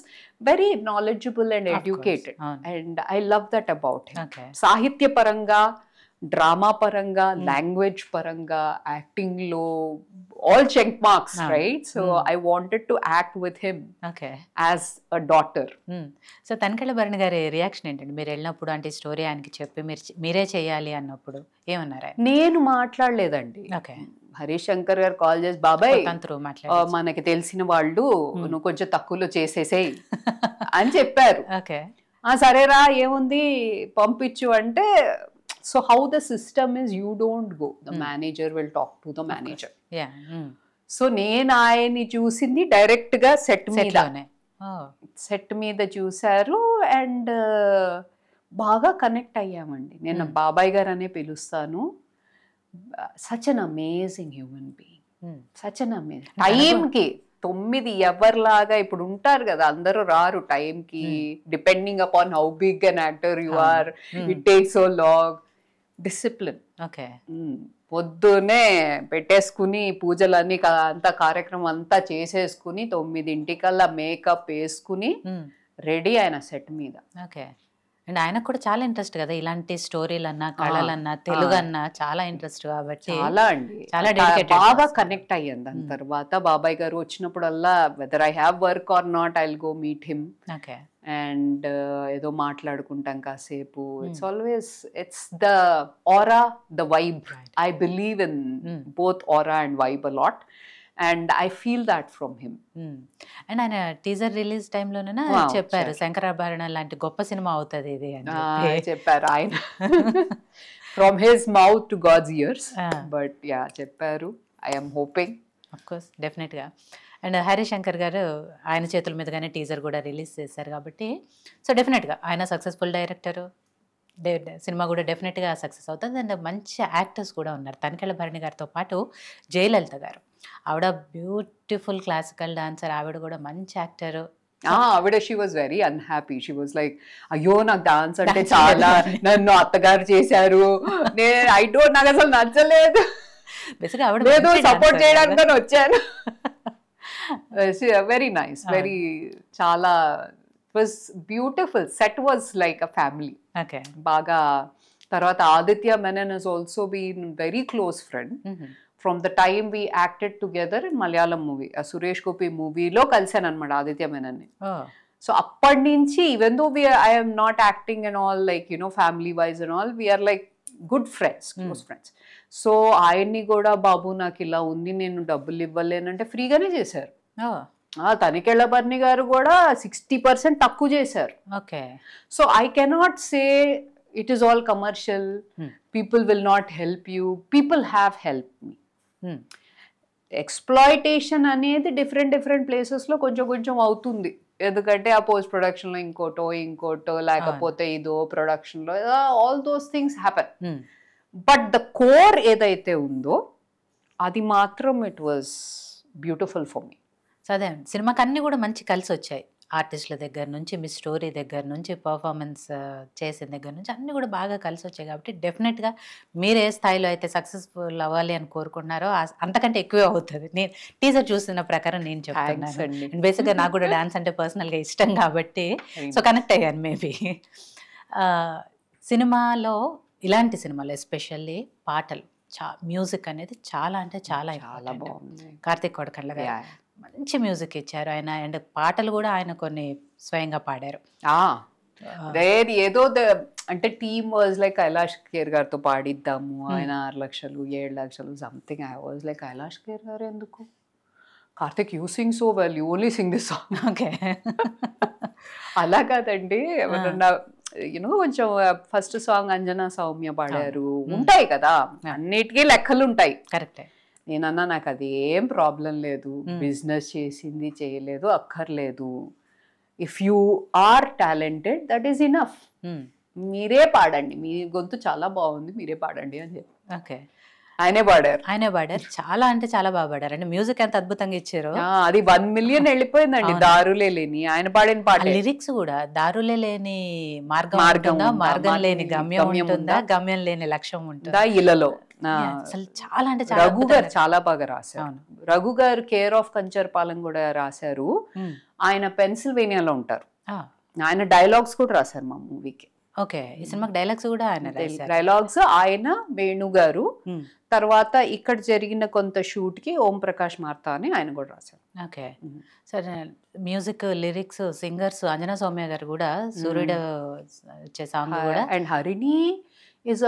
very knowledgeable and educated and I love that about him. సాహిత్య పరంగా, డ్రామా పరంగా, లాంగ్వేజ్ పరంగా, యాక్టింగ్ లో all check marks, right? So I wanted to act with him as a daughter. So Tanikella Bharani గారి reaction ఏంటండి మీరు వెళ్ళినప్పుడు? అంటే స్టోరీ ఆయనకి చెప్పి మీరే చేయాలి అన్నప్పుడు ఏమన్నారు? నేను మాట్లాడలేదండి. హరీష్ శంకర్ గారు కాల్ చేసి, బాబాయ్ మనకి తెలిసిన వాళ్ళు, నువ్వు కొంచెం తక్కువలో చేసేసేయి అని చెప్పారు. సరేరా ఏముంది పంపించు అంటే, so how the system is, you don't go, the manager will talk to the manager. So నేను ఆయన్ని చూసింది డైరెక్ట్ గా సెట్ మీద చూసారు. అండ్ బాగా కనెక్ట్ అయ్యామండి. నేను బాబాయ్ గారు అనే పిలుస్తాను. Such an amazing human being, such an amazing. టైంకి 9 ఎవరిలాగా ఇప్పుడు ఉంటారు కదా, అందరూ రారు టైంకి. Depending upon how big an actor you are, it takes so long. Discipline. పొద్దునే పెట్టేసుకుని పూజలన్నీ అంతా కార్యక్రమం అంతా చేసేసుకుని 9 మేకప్ వేసుకుని రెడీ ఆయన సెట్ మీద. అండ్ ఆయనకు కూడా చాలా ఇంట్రెస్ట్ కదా ఇలాంటి స్టోరీలన్నా కళలన్నా తెలుగు అన్నా చాలా ఇంట్రెస్ట్ కాబట్టి చాలా అండి, చాలా డెడికేటెడ్. బాగా కనెక్ట్ అయ్యాను. దాని తర్వాత బాబాయ్ గారు వచ్చినప్పుడల్లా weather I have work or not I will go meet him okay. And ఏదో మాట్లాడుకుంటాం కాసేపు. It's the aura, the vibe. I believe in both aura and vibe a lot and I feel that from him. And ఆయన teaser release టైంలోనే చెప్పారు శంకరాభరణం లాంటి గొప్ప cinema అవుతుంది ఇది అని చెప్పారు ఆయన. From his mouth to God's ears. But yeah చెప్పారు. I'm hoping. అఫ్ కోర్స్ డెఫినెట్గా. అండ్ హరిశంకర్ గారు ఆయన చేతుల మీదుగానే టీజర్ కూడా రిలీజ్ చేశారు కాబట్టి సో డెఫినెట్గా ఆయన సక్సెస్ఫుల్ డైరెక్టరు, సినిమా కూడా డెఫినెట్గా సక్సెస్ అవుతుంది. అండ్ మంచి యాక్టర్స్ కూడా ఉన్నారు. తనికెళ్ళ భరణి గారితో పాటు జయలలిత గారు, ఆవిడ బ్యూటిఫుల్ క్లాసికల్ డాన్సర్, ఆవిడ కూడా మంచి యాక్టర్. ఆవిడ she was very unhappy. She was like అయ్యో నాకు డాన్స్ అంటే చాలా, నన్ను అత్తగారు చేశారు, నాకు అసలు నచ్చలేదు, ఏదో సపోర్ట్ చేయడానికి వచ్చాను. వెరీ నైస్, వెరీ చాలా was beautiful. Set was like a family. బాగా తర్వాత Aditya Menon has also been very close friend from the time we acted together in Malayalam movie. A Suresh Gopi movie లో కలిసాను అనమాట ఆదిత్య మెనన్ ని. సో అప్పటి నుంచి even though I am not acting and all, like you know, family wise and all, we are like good friends, close friends. So ఆయన్ని కూడా బాబు నాకు ఇలా ఉంది నేను డబ్బులు ఇవ్వలేనంటే ఫ్రీగానే చేశారు. తనికెళ్ళ భరణి గారు కూడా 60% తక్కువ చేశారు. Okay. So I cannot say it is all commercial, people will not help you, people have help me. Exploitation అనేది డిఫరెంట్ ప్లేసెస్లో కొంచెం అవుతుంది. ఎందుకంటే ఆ పోస్ట్ ప్రొడక్షన్లో ఇంకోటో లేకపోతే ఇదో ప్రొడక్షన్లో all those things happen. But the core ఏదైతే ఉందో అది మాత్రం it was beautiful for me. So అదే సినిమాకి అన్నీ కూడా మంచి కలిసి వచ్చాయి. ఆర్టిస్టుల దగ్గర నుంచి, మీ స్టోరీ దగ్గర నుంచి, పర్ఫార్మెన్స్ చేసిన దగ్గర నుంచి అన్నీ కూడా బాగా కలిసి వచ్చాయి కాబట్టి డెఫినెట్గా మీరు ఏ స్థాయిలో అయితే సక్సెస్ఫుల్ అవ్వాలి అని కోరుకున్నారో అంతకంటే ఎక్కువే అవుతుంది. నేను టీజర్ చూసిన ప్రకారం నేను చెప్తున్నాను. బేసిక్గా నాకు కూడా డాన్స్ అంటే పర్సనల్గా ఇష్టం కాబట్టి సో కనెక్ట్ అయ్యాను మేబీ. సినిమాలో ఇలాంటి సినిమాలు ఎస్పెషల్లీ పాటలు, మ్యూజిక్ అనేది చాలా అంటే చాలా బాగుంది. కార్తీక్ కొడకళ్ళ గారు మంచి మ్యూజిక్ ఇచ్చారు ఆయన. అండ్ పాటలు కూడా ఆయన కొన్ని స్వయంగా పాడారు. ఏదో అంటే team was like Kailash Kher గారితో పాడిద్దాము, ఆయన 6 లక్షలు 7 లక్షలు something. I was like Kailash Kher గారు ఎందుకు, Karthik you sing so well, you only Singh this song. Okay. అలా కాదండి, ఎవరన్నా యూనో కొంచెం ఫస్ట్ సాంగ్ అంజనా సౌమ్య పాడారు, ఉంటాయి కదా అన్నిటికీ లెక్కలు ఉంటాయి. కరెక్టే. నేనన్నా నాకు అది ఏం ప్రాబ్లం లేదు, బిజినెస్ చేసింది చేయలేదు అక్కర్లేదు, if you are talented that is enough, మీరే పాడండి, మీ గొంతు చాలా బాగుంది మీరే పాడండి అని చెప్పి. ఓకే. ఆయనే పాడారు. చాలా అంటే చాలా బాగా పాడారు. అంటే మ్యూజిక్ ఎంత అద్భుతంగా ఇచ్చారు. అది 1 మిలియన్ వెళ్ళిపోయిందండి. దారులే లేని ఆయన పాడిన పాట, లిరిక్స్ కూడా దారులే లేని మార్గం లేని గమ్యం ఉంటుందా, గమ్యం లేని లక్ష్యం ఉంటుందా, ఇళ్ళలో అసలు చాలా అంటే చాలా. రఘు గారు చాలా బాగా రాశారు. రఘు గారు కేర్ ఆఫ్ కంచర్పాలెం కూడా రాశారు. ఆయన పెన్సిల్వేనియాలో ఉంటారు. ఆయన డైలాగ్స్ కూడా రాశారు మా మూవీకి. ఓకే. ఈ సినిమాకి డైలాగ్స్ కూడా ఆయన డైలాగ్స్ ఆయన, వేణు గారు. తర్వాత ఇక్కడ జరిగిన కొంత షూట్ కి ఓం ప్రకాష్ మార్తా అని ఆయన కూడా రాశారు. ఓకే. సరే, music, lyrics, singers Anjana Soumya గారు కూడా సూర్యుడు వచ్చే సాంగ్ కూడా. And Harini is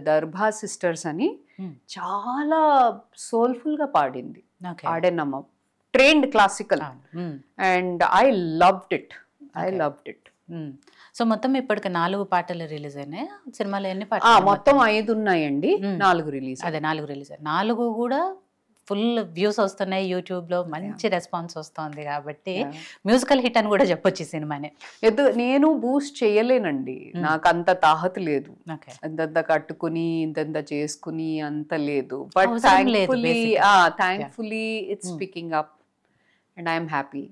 Darbha sisters అని చాలా సోల్ఫుల్ గా పాడింది. ఆడేనమ్మ trained classical and I loved it. So మొత్తం ఇప్పటికి 4 పాటలు రిలీజ్ అయినాయి. సినిమాలో ఎన్ని పాటలు? మొత్తం 5 ఉన్నాయండి, 4 రిలీజ్. అదే 4 రిలీజ్. 4 కూడా ఫుల్ వ్యూస్ వస్తున్నాయి యూట్యూబ్ లో, మంచి రెస్పాన్స్ వస్తుంది కాబట్టి మ్యూజికల్ హిట్ అని కూడా చెప్పొచ్చు ఈ సినిమాని. నేను బూస్ట్ చేయలేనండి, నాకు అంత తాహత లేదు, అంతంత కట్టుకుని ఇంతంత చేసుకుని అంత లేదు. But thankfully it's picking up and I'm happy.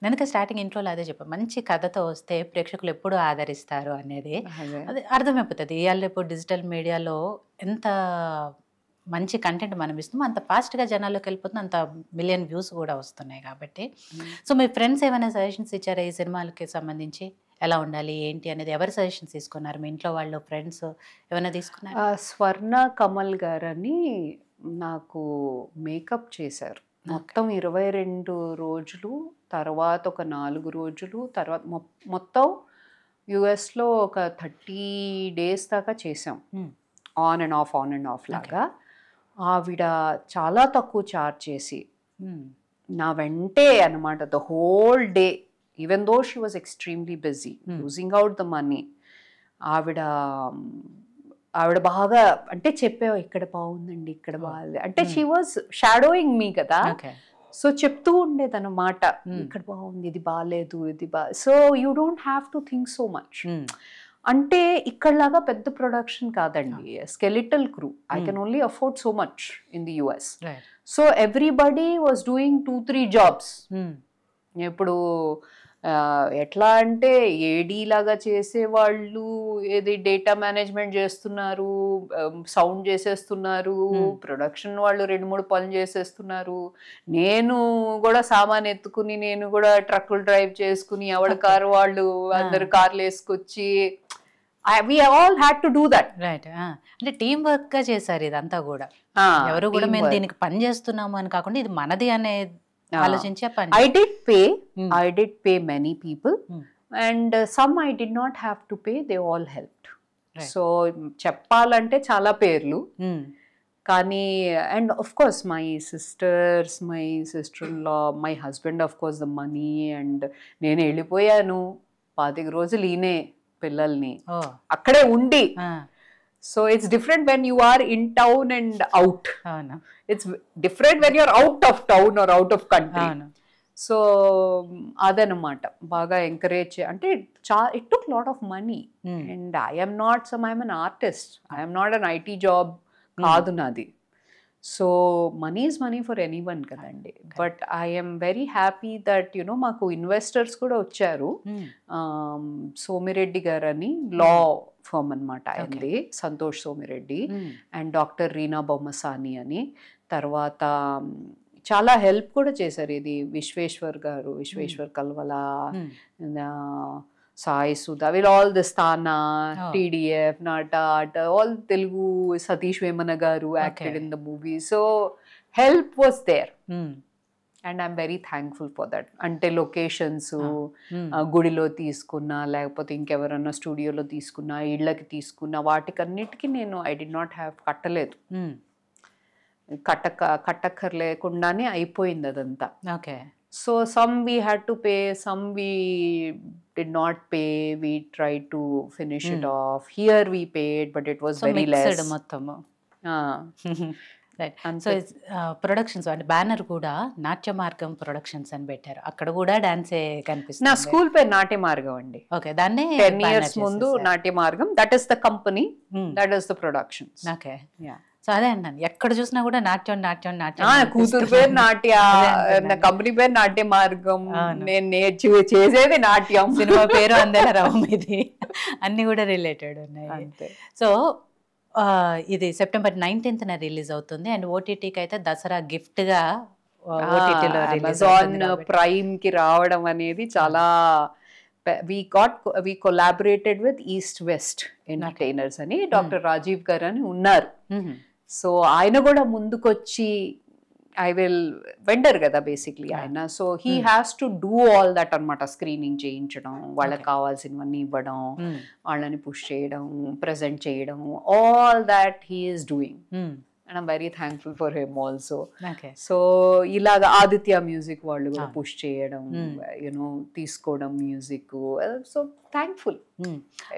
నేను స్టార్టింగ్ ఇంట్రోలో అదే చెప్పాను, మంచి కథతో వస్తే ప్రేక్షకులు ఎప్పుడు ఆదరిస్తారు అనేది అది అర్థమైపోతుంది. ఇవాళ ఇప్పుడు డిజిటల్ మీడియాలో ఎంత మంచి కంటెంట్ మనం ఇస్తామో అంత ఫాస్ట్గా జనాల్లోకి వెళ్ళిపోతుంది, అంత మిలియన్ వ్యూస్ కూడా వస్తున్నాయి కాబట్టి. సో మీ ఫ్రెండ్స్ ఏమైనా సజెషన్స్ ఇచ్చారా ఈ సినిమాలకి సంబంధించి? ఎలా ఉండాలి ఏంటి అనేది ఎవరి సజెషన్స్ తీసుకున్నారు? మీ ఇంట్లో వాళ్ళు, ఫ్రెండ్స్ ఏమైనా తీసుకున్నారు? స్వర్ణ కమల్ గారని నాకు మేకప్ చేశారు. మొత్తం 22 రోజులు, తర్వాత ఒక 4 రోజులు, తర్వాత మొత్తం యుఎస్లో ఒక 30 days దాకా చేసాం. ఆన్ అండ్ ఆఫ్ లాగా. ఆవిడ చాలా తక్కువ చార్జ్ చేసి నా వెంటే అనమాట the whole day, even though she was extremely busy losing out the money. ఆవిడ బాగా అంటే చెప్పేవా ఇక్కడ బాగుందండి, ఇక్కడ బాగాలేదు అంటే షీ వాజ్ షాడోయింగ్ మీ కదా. సో చెప్తూ ఉండేదన్నమాట, ఇక్కడ బాగుంది, ఇది బాగాలేదు, ఇది so you don't have to think so much. అంటే ఇక్కడలాగా పెద్ద ప్రొడక్షన్ కాదండి, skeletal crew. I can only afford so much in the US. So everybody was doing 2-3 jobs. ఇప్పుడు ఎట్లా అంటే ఏడీ లాగా చేసేవాళ్ళు ఏది డేటా మేనేజ్మెంట్ చేస్తున్నారు, సౌండ్ చేసేస్తున్నారు, ప్రొడక్షన్ వాళ్ళు 2-3 పనులు చేసేస్తున్నారు. నేను కూడా సామాన్ ఎత్తుకుని, నేను కూడా ట్రక్కులు డ్రైవ్ చేసుకుని, ఎవడ కారు వాళ్ళు అందరు కార్లు వేసుకొచ్చి we all had to do that. Right. అంటే టీం వర్క్ గా చేశారు ఇదంతా కూడా. ఎవరు కూడా మేము దీనికి పని చేస్తున్నాము అని కాకుండా ఇది మనది అనే ఆలోచించే పని. I did pay many people and some I did not have to pay, they all helped. So చెప్పాలంటే చాలా పేర్లు కానీ, and of course my sisters, my sister-in-law, my husband, of course the money. and నేను వెళ్ళిపోయాను 25 రోజులు ఈయనే పిల్లల్ని అక్కడే ఉండి. So it's different when you are in town and out. It's different when you're out of town or out of country. So అదనమాట బాగా encourage. అంటే it took lot of money and I'm an artist, I'm not an IT job కాదు నాది. So money is money for anyone కదండి. But I'm very happy that you know మాకు investors కూడా వచ్చారు. సోమిరెడ్డి గారు అని లా ఫర్మ్ అనమాట ఆయనది, సంతోష్ సోమిరెడ్డి, అండ్ డాక్టర్ రీనా బొమ్మసాని అని. తర్వాత చాలా హెల్ప్ కూడా చేశారు. ఇది విశ్వేశ్వర్ కల్వల, సాయి సుధా, వీళ్ళు all the TANA, TDF, NATA, all Telugu. Satish Vemana గారు acted in the movie. So help was there and I'm very thankful for that. అంటే లొకేషన్స్ గుడిలో తీసుకున్నా, లేకపోతే ఇంకెవరన్నా స్టూడియోలో తీసుకున్నా, ఇళ్ళకి తీసుకున్నా, వాటికన్నిటికీ నేను ఐ డి నాట్ హ్యావ్ కట్టలేదు. కట్టక్కర్లేకుండానే అయిపోయింది అదంతా. Okay. So some we had to pay, some we did not pay. We tried to finish it off. Here we paid, but it was very less. మొత్తము. సో ప్రొడక్షన్స్ అంటే banner కూడా నాట్య మార్గం productions అని పెట్టారు. అక్కడ కూడా డాన్సే కనిపిస్తుంది. నా స్కూల్ పేరు నాట్య మార్గం అండి. ఓకే. దాన్ని 10 years ముందు నాట్య మార్గం, that is the company, that is the productions. Okay. So అదే అన్నాను, ఎక్కడ చూసినా కూడా నాట్యం. కూతురు పేరు నాట్య, కంపెనీ పేరు నాట్య మార్గం, నేను చేసేది నాట్యం. సినిమా పేరు అందెల రావు మీది, అన్ని కూడా రిలేటెడ్ ఉన్నాయి. సో ఇది September 19th రిలీజ్ అవుతుంది. అండ్ ఓటీటీకి అయితే దసరా గిఫ్ట్ గా అమెజాన్ ప్రైమ్ కి రావడం అనేది చాలా. we collaborated with East West Entertainers అని డాక్టర్ రాజీవ్ గారు అని ఉన్నారు. సో ఆయన కూడా ముందుకొచ్చి, ఐ విల్ వెండర్ కదా బేసిక్లీ ఆయన. So he has to do all that అనమాట. స్క్రీనింగ్ చేయించడం, వాళ్ళకి కావాల్సినవన్నీ ఇవ్వడం, వాళ్ళని పుష్ చేయడం, ప్రెజెంట్ చేయడం, all that he is doing. And I'm very thankful for him also. So ఇలాగ ఆదిత్య మ్యూజిక్ వాళ్ళు కూడా పుష్ చేయడం, యూనో తీసుకోవడం music. So thankful.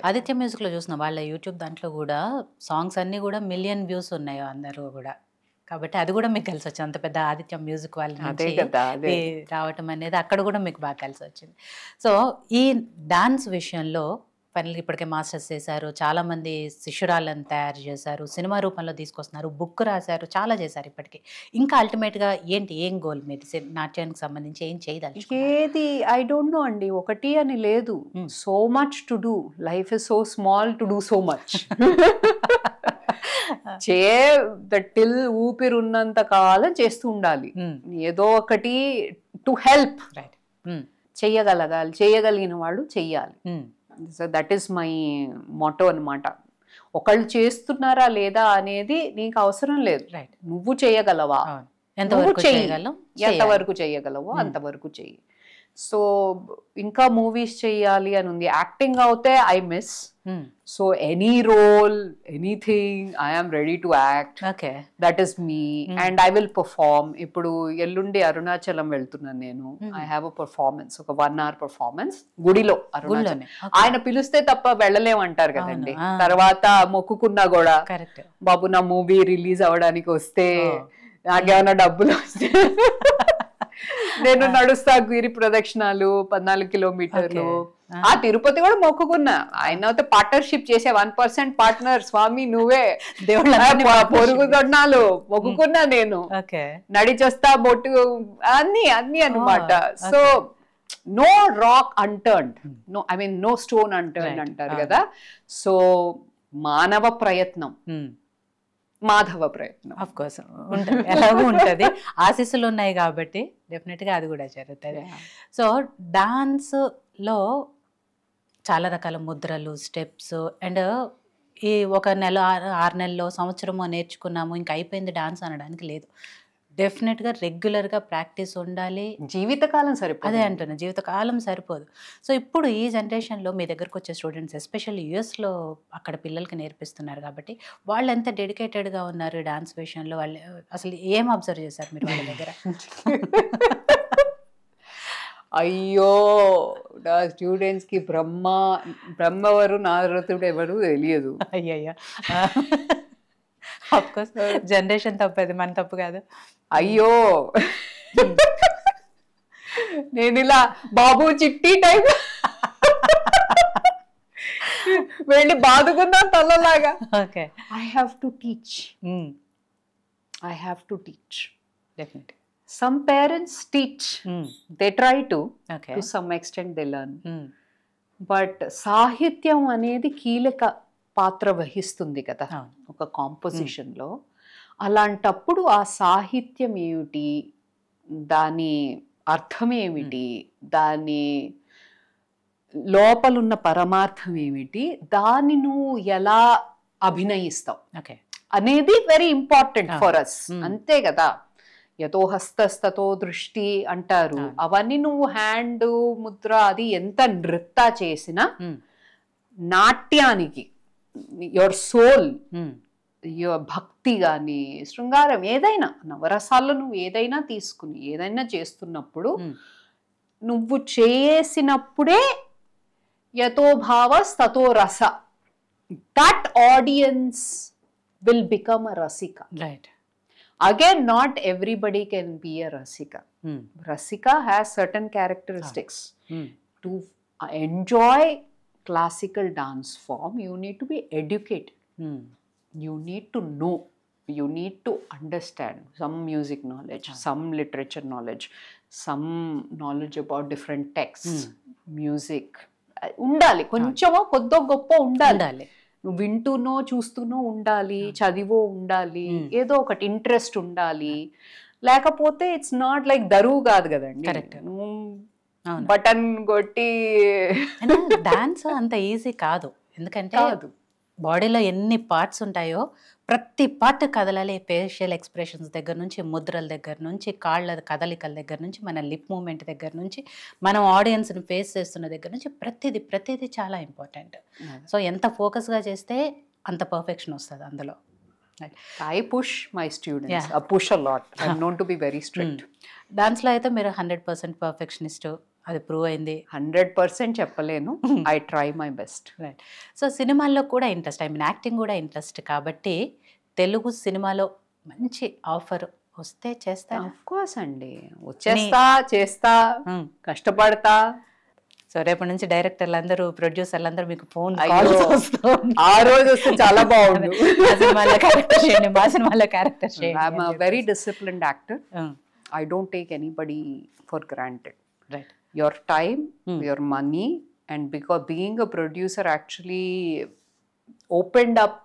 Aditya music లో చూసిన వాళ్ళ యూట్యూబ్ దాంట్లో కూడా సాంగ్స్ అన్ని కూడా 1 million views ఉన్నాయి అందరూ కూడా. కాబట్టి అది కూడా మీకు కలిసి వచ్చింది. అంత పెద్ద ఆదిత్య మ్యూజిక్ వాళ్ళ నుంచి రావటం అనేది అక్కడ కూడా మీకు బాగా కలిసి వచ్చింది. సో ఈ డాన్స్ విషయంలో ఫైనల్గా ఇప్పటికే మాస్టర్స్ చేశారు, చాలా మంది శిష్యురాలను తయారు చేశారు, సినిమా రూపంలో తీసుకొస్తున్నారు, బుక్ రాశారు, చాలా చేశారు ఇప్పటికీ. ఇంకా అల్టిమేట్గా ఏం గోల్ మీరు నాట్యానికి సంబంధించి ఏం చేయగలరు? ఏది ఐ డోంట్ నో అండి, ఒకటి అని లేదు. So much to do, life is so small to do so much. Till ఊపిరున్నంత కాలం చేస్తూ ఉండాలి ఏదో ఒకటి టు హెల్ప్. చేయగలిగిన వాళ్ళు చెయ్యాలి. So that is my motto అనమాట. ఒకళ్ళు చేస్తున్నారా లేదా అనేది నీకు అవసరం లేదు, నువ్వు చేయగలవా, ఎంతవరకు చేయగలవో అంతవరకు చెయ్యి. సో ఇంకా మూవీస్ చెయ్యాలి అని ఉంది. యాక్టింగ్ అవుతే I miss. So any role, anything, I'm ready to act. That is me and I will perform. ఇప్పుడు ఎల్లుండి అరుణాచలం వెళ్తున్నాను నేను. ఐ హ్యావ్ అ పర్ఫార్మెన్స్, ఒక 1 hour పర్ఫార్మెన్స్ గుడిలో. అరుణాచలం ఆయన పిలిస్తే తప్ప వెళ్ళలేమంటారు కదండి. తర్వాత మొక్కుకున్నా కూడా, బాబు నా మూవీ రిలీజ్ అవ్వడానికి వస్తే, నాకేమన్నా డబ్బులు వస్తే నేను నడుస్తా గిరి ప్రదక్షిణాలు 14 kilometers. ఆ తిరుపతి కూడా మొక్కుకున్నా. ఆయన పార్ట్నర్షిప్ చేసే 1% పార్ట్నర్ స్వామి నువ్వే, పొరుగు దొన్నాలు మొక్కుకున్నా నేను. నడిచొస్తా బొట్టు అన్ని అన్నమాట. So no rock unturned, no I mean no stone unturned అంటారు కదా. సో మానవ ప్రయత్నం, మాధవ ప్రయత్నం. ఆఫ్ కోర్స్ ఎలాగూ ఉంటుంది, ఆశీస్సులు ఉన్నాయి కాబట్టి డెఫినెట్గా అది కూడా జరుగుతుంది. సో డాన్స్లో చాలా రకాల ముద్రలు, స్టెప్స్ అండ్ ఈ 1 నెల 6 నెలల్లో సంవత్సరమో నేర్చుకున్నాము ఇంకా అయిపోయింది డాన్స్ అనడానికి లేదు. డెఫినెట్గా రెగ్యులర్గా ప్రాక్టీస్ ఉండాలి. జీవితకాలం సరిపోదు. అదే అంటున్నా, జీవితకాలం సరిపోదు. సో ఇప్పుడు ఈ జనరేషన్లో మీ దగ్గరకు వచ్చే స్టూడెంట్స్, ఎస్పెషల్లీ యూఎస్లో అక్కడ పిల్లలకి నేర్పిస్తున్నారు కాబట్టి వాళ్ళు ఎంత డెడికేటెడ్గా ఉన్నారు డాన్స్ విషయంలో, వాళ్ళు అసలు ఏం అబ్జర్వ్ చేశారు మీరు వాళ్ళ దగ్గర? అయ్యో నా స్టూడెంట్స్కి బ్రహ్మవరు నారదుడు ఎవరు తెలియదు. అయ్యయ్యా, ఆఫ్ కోర్స్ జనరేషన్ తప్పది, మన తప్పు కాదు. అయ్యో నేను ఇలా బాబు చిట్టి టైప్ వెళ్ళి బాదుకున్నా తల్లలాగా. Okay, I have to teach, I have to teach. Definitely some parents teach, they try to some extent they learn, but సాహిత్యం అనేది కీలక పాత్ర వహిస్తుంది కదా ఒక కాంపోజిషన్ లో. అలాంటప్పుడు ఆ సాహిత్యం ఏమిటి, దాని అర్థం ఏమిటి, దాని లోపలున్న పరమార్థం ఏమిటి, దాన్ని నువ్వు ఎలా అభినయిస్తావు అనేది వెరీ ఇంపార్టెంట్ ఫర్ అస్. అంతే కదా, యతో హస్తస్తతో దృష్టి అంటారు. అవన్నీ నువ్వు హ్యాండ్ ముద్ర అది ఎంత నృత్య చేసినా నాట్యానికి యువర్ సోల్, యువర్ భక్తి కానీ శృంగారం ఏదైనా నవరసాల్లో నువ్వు ఏదైనా తీసుకుని ఏదైనా చేస్తున్నప్పుడు నువ్వు చేసినప్పుడే యతో భావ తతో రస, that audience will become a రసిక. Right. Again, not everybody can be a Rasika. Rasika has certain characteristics. To enjoy classical dance form, you need to be educated. You need to know. You need to understand some music knowledge, some literature knowledge, some knowledge about different texts, music. Undali, konchamo koddo goppo undali. నువ్వు వింటూనో చూస్తూనో ఉండాలి, చదివో ఉండాలి, ఏదో ఒకటి interest ఉండాలి. లేకపోతే it's not like దరువు కాదు కదండి, button కొట్టి. డాన్స్ అంత ఈజీ కాదు, ఎందుకంటే బాడీలో ఎన్ని పార్ట్స్ ఉంటాయో ప్రతి పార్ట్ కదలాలి. ఫేషియల్ ఎక్స్ప్రెషన్స్ దగ్గర నుంచి, ముద్రల దగ్గర నుంచి, కాళ్ళ కదలికల దగ్గర నుంచి, మన లిప్ మూమెంట్ దగ్గర నుంచి, మనం ఆడియన్స్ని ఫేస్ చేస్తున్న దగ్గర నుంచి ప్రతిదీ చాలా ఇంపార్టెంట్. సో ఎంత ఫోకస్గా చేస్తే అంత పర్ఫెక్షన్ వస్తుంది అందులో. I push my students. I push a lot. I'm known to be very strict. డాన్స్లో అయితే మీరు 100% పర్ఫెక్షనిస్ట్, అది ప్రూవ్ అయింది. 100% చెప్పలేను, I try my best. Right. So సినిమాల్లో కూడా ఇంట్రెస్ట్, ఐ మీన్ యాక్టింగ్ కూడా ఇంట్రెస్ట్ కాబట్టి తెలుగు సినిమాలో మంచి ఆఫర్ వస్తే చేస్తా? ఆఫ్ కోర్స్ అండి, వచ్చేస్తా, చేస్తా, కష్టపడతా. సో రేపటి నుంచి డైరెక్టర్లు అందరూ, ప్రొడ్యూసర్లు అందరూ మీకు ఫోన్ ఆ రోజు వస్తే చాలా బాగుంది. మా సినిమాలో క్యారెక్టర్ చేయండి, మా సినిమాలో క్యారెక్టర్ చేయండి. I'm a very disciplined actor. I don't take anybody for granted. Right. Your time, your money, and because being a producer actually opened up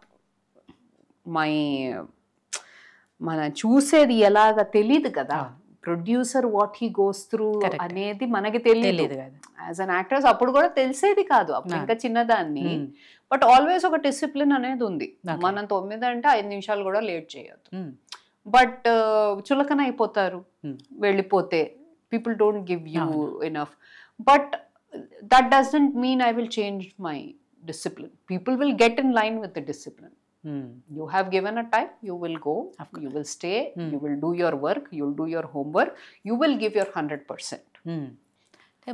మన చూసేది ఎలాగా తెలియదు కదా, producer what he goes through Correct. అనేది మనకి తెలియదు. తెలియదు కదా. యాజ్ అన్ యాక్ట్రెస్ అప్పుడు కూడా తెలిసేది కాదు, అప్పుడు ఇంకా చిన్నదాన్ని. బట్ ఆల్వేస్ ఒక డిసిప్లిన్ అనేది ఉంది. Okay. మనం 9 అంటే 5 నిమిషాలు కూడా లేట్ చేయొద్దు. Mm. బట్ చులకన అయిపోతారు వెళ్ళిపోతే. People don't give you enough. But that doesn't mean I will change my discipline. People will get in line with the discipline. You have given a time, you will go, you will stay, you will do your work, you will do your homework, you will give your 100%.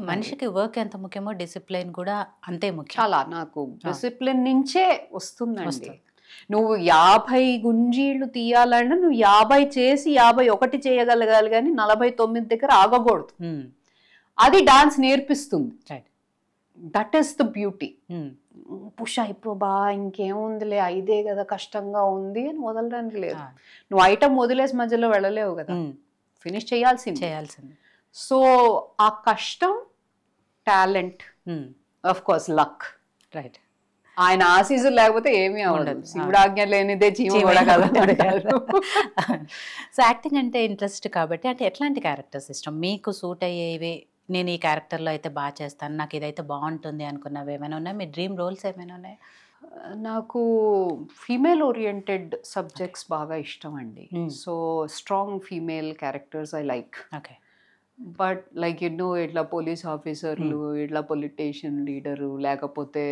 మనిషికి work ఎంత ముఖ్యమో discipline కూడా అంతే ముఖ్యం. చాలా నాకు discipline నుంచే వస్తుందండి. నువ్వు 50 గుంజీళ్ళు తీయాలంటే నువ్వు 50 చేసి 51 చేయగలగాలి, కానీ 49 దగ్గర ఆగకూడదు. అది డాన్స్ నేర్పిస్తుంది. That is the beauty. Push అయిపో బా ఇంకేముందిలే 5 కదా కష్టంగా ఉంది అని వదలడానికి లేదు. నువ్వు ఐటమ్ వదిలేసి మధ్యలో వెళ్ళలేవు కదా, ఫినిష్ చేయాల్సింది. సో ఆ కష్టం, talent, of course luck. Right. ఆయన ఆశీస్సులు లేకపోతే ఏమీ అవ్వదు. శివుడాజ్ఞ లేనిదే జీవం కూడా కదా. సో యాక్టింగ్ అంటే ఇంట్రెస్ట్ కాబట్టి, అంటే ఎట్లాంటి క్యారెక్టర్స్ ఇష్టం మీకు? సూట్ అయ్యేవి, నేను ఈ క్యారెక్టర్లో అయితే బాగా చేస్తాను, నాకు ఇదైతే బాగుంటుంది అనుకున్నవి ఏమైనా ఉన్నాయి? మీ డ్రీమ్ రోల్స్ ఏమైనా ఉన్నాయి? నాకు ఫీమేల్ ఓరియంటెడ్ సబ్జెక్ట్స్ బాగా ఇష్టం అండి. So strong female characters I like. Okay. But like ఇట్లా పోలీస్ ఆఫీసర్లు, ఇట్లా పొలిటీషియన్ లీడరు, లేకపోతే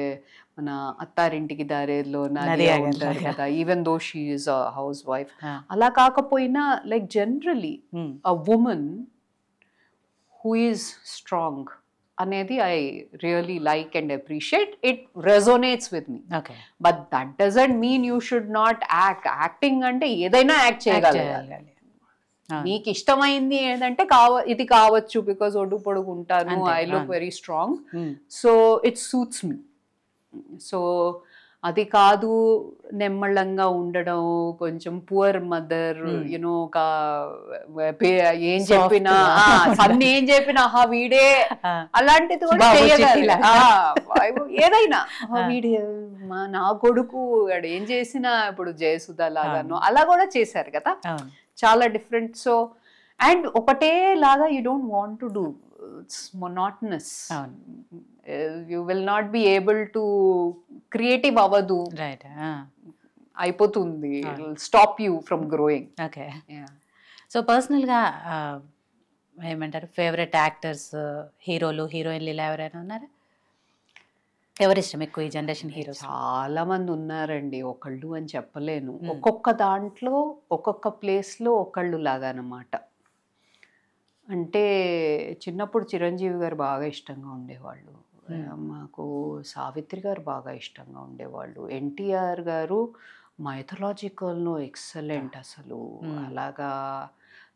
మన అత్తారింటికి దారేలో నాదియా ఉంటారు కదా, even though she is a house wife. అలా కాకపోయినా like generally a woman who is strong అనేది I really like and appreciate. It resonates with me. Okay. But that doesn't mean you should not act. Acting అంటే ఏదైనా act చేయగలగాలి. నీకు ఇష్టమైంది ఏంటంటే ఇది కావచ్చు, బికాజ్ ఒడ్డు పొడుగు ఉంటాను, I look very strong, so it suits me. So అది కాదు నెమ్మళ్ళంగా ఉండడం, కొంచెం పువర్ మదర్, యూనో ఒక ఏం చెప్పినా సన్ని ఏం చెప్పినా వీడే అలాంటిది కూడా చేయగల. ఏదైనా వీడే నా కొడుకు ఏం చేసినా ఇప్పుడు జయసుధ లాగానో అలా కూడా చేశారు కదా, చాలా డిఫరెంట్. సో అండ్ ఒకటే లాగా you don't want to do, it's monotonous. You will not be able to creative avadu. Right. అయిపోతుంది. It will stop you from growing. Okay. Yeah. So personal గా ఏమంటారు ఫేవరెట్ యాక్టర్స్, హీరోలు, హీరోయిన్లు ఇలా ఎవరైనా ఉన్నారా? ఎవరు ఇష్టం ఎక్కువ ఈ జనరేషన్ హీరోస్? చాలా మంది ఉన్నారండి, ఒకళ్ళు అని చెప్పలేను. ఒక్కొక్క దాంట్లో ఒక్కొక్క ప్లేస్లో ఒకళ్ళు లాగా అన్నమాట. అంటే చిన్నప్పుడు చిరంజీవి గారు బాగా ఇష్టంగా ఉండేవాళ్ళు, మాకు సావిత్రి గారు బాగా ఇష్టంగా ఉండేవాళ్ళు, ఎన్టీఆర్ గారు మైథలాజికల్లో ఎక్సలెంట్ అసలు. అలాగా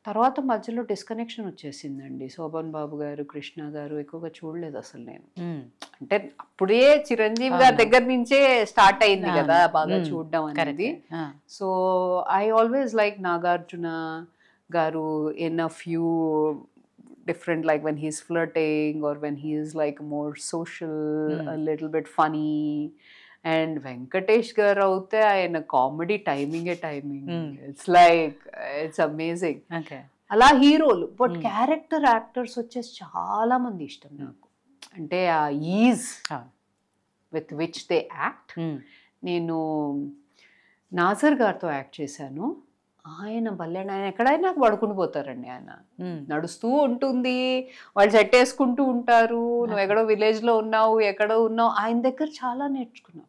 తర్వాత మధ్యలో డిస్కనెక్షన్ వచ్చేసిందండి. శోభన్ బాబు గారు, కృష్ణ గారు ఎక్కువగా చూడలేదు అసలు నేను. అంటే అప్పుడే చిరంజీవి గారి దగ్గర నుంచే స్టార్ట్ అయింది కదా బాగా చూడడం అనేది. So I always like Nagarjuna గారు in a few different, like when he's flirting or when he is like more social, a little bit funny. And Venkatesh garu aute ayana comedy timing, it's like it's amazing. Okay. అలా హీరోలు. But character actors వచ్చేసి చాలా మంది ఇష్టం నాకు. అంటే ఆ is with which they act. నేను నాజర్ గారితో యాక్ట్ చేశాను. ఆయన భలే, ఆయన ఎక్కడైనా పడుకుని పోతారండి. ఆయన నడుస్తూ ఉంటుంది, వాళ్ళు సెట్ వేసుకుంటూ ఉంటారు. నువ్వు ఎక్కడో విలేజ్లో ఉన్నావు, ఎక్కడో ఉన్నావు, ఆయన దగ్గర చాలా నేర్చుకున్నావు.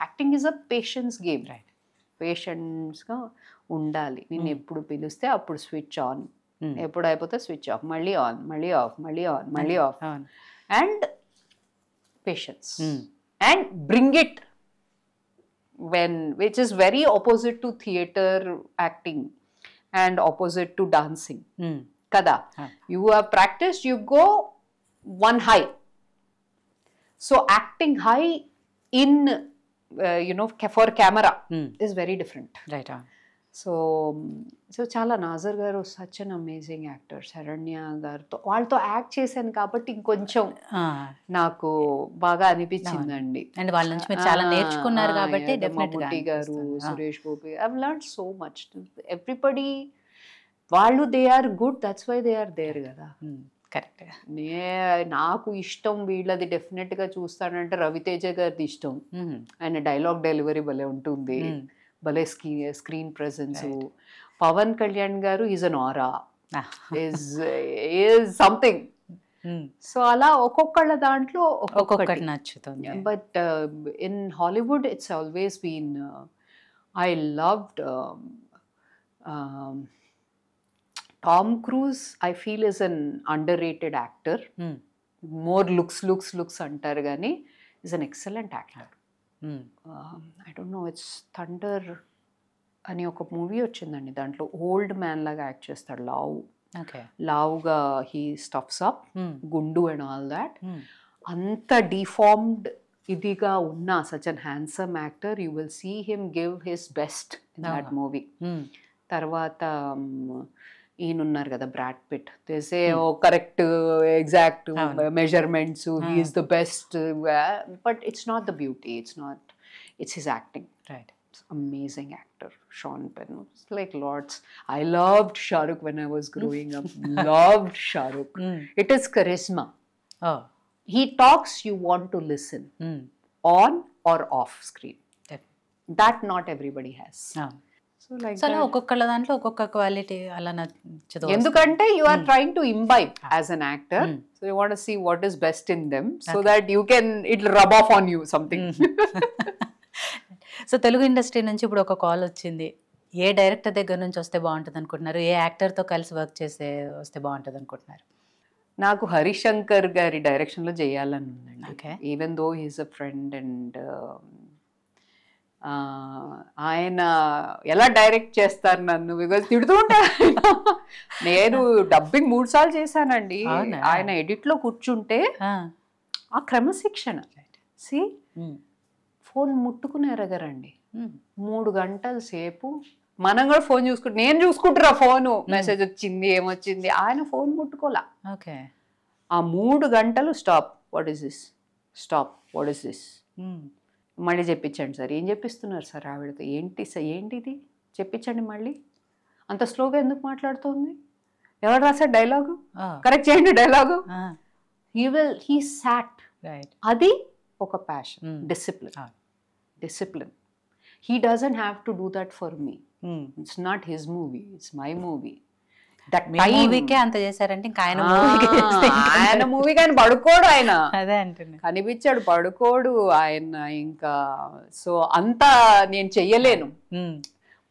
Acting is a patience game. Right. పేషెన్స్గా ఉండాలి. నేను ఎప్పుడు పిలిస్తే అప్పుడు స్విచ్ ఆన్, ఎప్పుడు అయిపోతే స్విచ్ ఆఫ్, మళ్ళీ ఆన్, మళ్ళీ ఆఫ్, మళ్ళీ ఆన్, మళ్ళీ off. And patience and bring it which is very opposite to theater acting and opposite to dancing. Kada. You have practiced, you go one high. So acting high in for camera is very different. Right. So చాలా నాజర్ గారు such an amazing actor. Saranya గారితో వాళ్ళతో act చేశాను కాబట్టి ఇంకొంచెం నాకు బాగా అనిపించిందండి. అండ్ వాళ్ళ నుంచి మీరు చాలా నేర్చుకున్నారు కాబట్టి మమ్ముట్టి గారు, Suresh Gopi, I have learned so much. Everybody వాళ్ళు they are good, that's why they are there కదా. కరెక్ట్. నాకు ఇష్టం వీళ్ళది డెఫినెట్గా చూస్తానంటే రవితేజ గారిది ఇష్టం. ఆయన డైలాగ్ డెలివరీ భలే ఉంటుంది, భలే స్క్రీన్ ప్రెజెన్స్. పవన్ కళ్యాణ్ గారు is an aura, is something. So అలా ఒక్కొక్కళ్ళ దాంట్లో ఒక్కొక్కటి నచ్చుతుంది. But in Hollywood it's always been, I loved Tom Cruise. I feel is an underrated actor. More looks అంటారు కానీ is an excellent actor. I don't know, it's Thunder అని ఒక movie వచ్చిందండి, దాంట్లో ఓల్డ్ మ్యాన్ లాగా యాక్ట్ చేస్తాడు, లావుగా he stuffs up గుండు అండ్ ఆల్ దాట్. అంత డిఫార్మ్డ్ ఇదిగా ఉన్న such an handsome actor, you will see him give his best in that movie. తర్వాత ఈయనున్నారు కదా బ్రాడ్ పిట్, దేసే correct exact measurements, he is the best, but it's not the beauty, it's his acting. Right. It's amazing actor, Sean Penn. It's like lots. I loved Shah Rukh when I was growing up. Loved Shah Rukh. It is charisma. Oh. He talks, you want to listen. On or off screen. That not everybody has. So like so that. ఒక్కొక్కళ్ళ దాంట్లో ఒక్కొక్క quality అలా నచ్చదు. ఎందుకంటే you are trying to imbibe as an actor. So you want to see what is best in them, so that you can, it'll rub off on you something. So Telugu industry నుంచి ఇప్పుడు ఒక call వచ్చింది, ఏ director దగ్గర నుంచి వస్తే బాగుంటుంది అనుకుంటున్నారు, ఏ యాక్టర్తో కలిసి వర్క్ చేస్తే వస్తే బాగుంటుంది అనుకుంటున్నారు? నాకు హరిశంకర్ గారి డైరెక్షన్లో చేయాలని ఉందండి. Okay. Even though he's a friend and ఆయన ఎలా డైరెక్ట్ చేస్తారు నన్ను, బికాజ్ తిడుతూ ఉంటాను. నేను డబ్బింగ్ 3 సార్లు చేశానండి. ఆయన ఎడిట్లో కూర్చుంటే ఆ క్రమశిక్షణ, సి ఫోన్ ముట్టుకుని ఎరగరండి. 3 గంటల సేపు మనం కూడా ఫోన్ చూసుకుంటే, నేను చూసుకుంటారా ఫోను, మెసేజ్ వచ్చింది ఏమొచ్చింది, ఆయన ఫోన్ ముట్టుకోలే. ఓకే. ఆ 3 గంటలు stop, what is this, stop, what is this, మళ్ళీ చెప్పించండి సార్. ఏం చెప్పిస్తున్నారు సార్ ఆవిడతో, ఏంటి సార్ ఏంటిది చెప్పించండి మళ్ళీ, అంత స్లోగా ఎందుకు మాట్లాడుతుంది, ఎవరు రాశారు డైలాగు, కరెక్ట్ చేయండి డైలాగు. హీ సాట్. అది ఒక passion, discipline. He doesn't have to do that for me. It's not his movie, it's my movie. That మూవీకే అంత చేశారంటే ఇంకా ఆయన మూవీ కానీ పడుకోడు ఆయన, అదే అంటున్నా, కనిపించాడు పడుకోడు ఆయన ఇంకా. సో అంతా నేను చెయ్యలేను,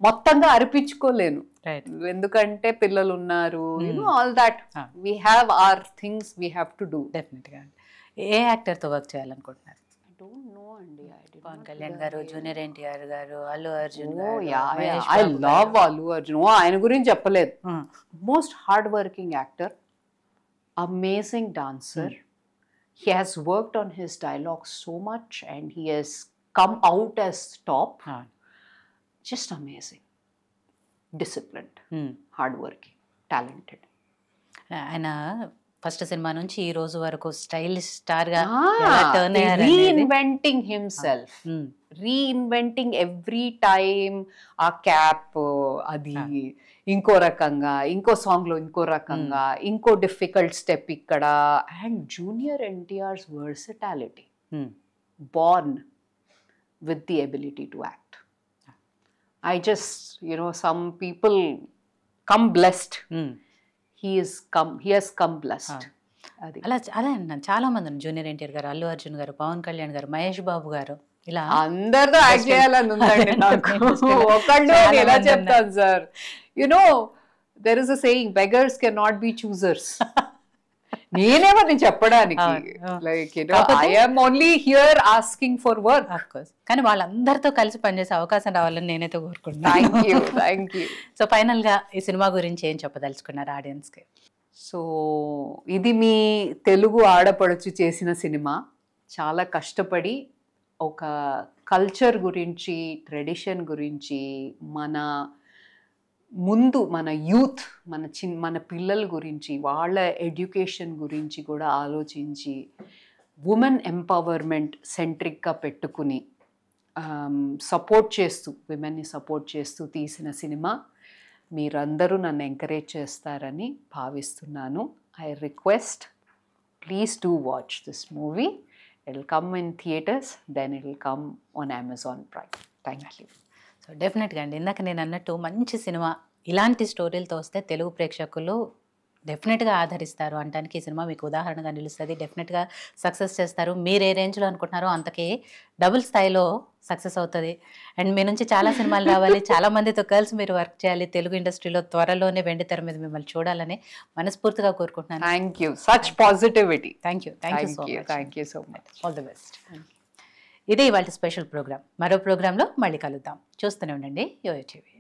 మొత్తంగా అర్పించుకోలేను, ఎందుకంటే పిల్లలు ఉన్నారు, all that we have are things we have to do. డెఫినెట్గా. ఏ యాక్టర్తో వర్క్ చేయాలనుకుంటున్నారు? పవన్ కళ్యాణ్ గారు, జూనియర్ ఎన్టీఆర్ గారు, అల్లు అర్జున్ గారు. I love Allu Arjun. ఆయన గురించి చెప్పలేదు. Most hard working actor, amazing dancer. He has worked on his dialogue so much and he has come out as top. Just amazing. Disciplined, hardworking, talented. ఆయన ఫస్ట్ సినిమా నుంచి ఈ రోజు వరకు స్టైలిష్ స్టార్ గా reinventing himself, reinventing every time. ఆ cap అది ఇంకో రకంగా, ఇంకో సాంగ్ లో ఇంకో రకంగా, ఇంకో డిఫికల్ట్ స్టెప్ ఇక్కడ. And junior NTR's versatility, born with the ability to act. I just, some people come blessed. He has come blessed. అలా అదే అన్నాను, చాలా మంది జూనియర్ ఎన్టీఆర్ గారు, అల్లు అర్జున్ గారు, పవన్ కళ్యాణ్ గారు, మహేష్ బాబు గారు, ఇలా అందరితో యాక్ట్ చేయాలని ఉందండి నాకు. ఒకళ్ళు ఎలా చెప్తాను sir, there is a saying, beggars cannot be choosers. నేనేమో నేను చెప్పడానికి, like I am only here asking for work. Of course, కానీ వాళ్ళందరితో కలిసి పనిచేసే అవకాశం రావాలని నేనైతే కోరుకుంటున్నాను. Thank you. సో ఫైనల్ గా ఈ సినిమా గురించి ఏం చెప్పదలుచుకున్నారు ఆడియన్స్ కి? సో ఇది మీ తెలుగు ఆడపడుచు చేసిన సినిమా. చాలా కష్టపడి ఒక కల్చర్ గురించి, ట్రెడిషన్ గురించి, మన యూత్, మన పిల్లల గురించి, వాళ్ళ ఎడ్యుకేషన్ గురించి కూడా ఆలోచించి, ఉమెన్ ఎంపవర్మెంట్ సెంట్రిక్గా పెట్టుకుని విమెన్ని సపోర్ట్ చేస్తూ తీసిన సినిమా. మీరందరూ నన్ను ఎంకరేజ్ చేస్తారని భావిస్తున్నాను. I request, please do watch this movie. It will come in theatres, then it will come on Amazon Prime. Thank you. So డెఫినెట్గా అండి, ఇందాక నేను అన్నట్టు మంచి సినిమా ఇలాంటి స్టోరీలతో వస్తే తెలుగు ప్రేక్షకులు డెఫినెట్గా ఆదరిస్తారు అనడానికి ఈ సినిమా మీకు ఉదాహరణగా నిలుస్తుంది. డెఫినెట్గా సక్సెస్ చేస్తారు. మీరు ఏ రేంజ్లో అనుకుంటున్నారో అంతకే డబుల్ స్థాయిలో సక్సెస్ అవుతుంది. అండ్ మీ నుంచి చాలా సినిమాలు రావాలి, చాలా మందితో కలిసి మీరు వర్క్ చేయాలి. తెలుగు ఇండస్ట్రీలో త్వరలోనే వెండితెర మీద మిమ్మల్ని చూడాలని మనస్ఫూర్తిగా కోరుకుంటున్నాను. Thank you. Such positivity. Thank you so much. All the best. ఇదే ఇవాళ స్పెషల్ ప్రోగ్రామ్. మరో ప్రోగ్రాంలో మళ్ళీ కలుద్దాం. చూస్తూనే ఉండండి యోయో టీవీ.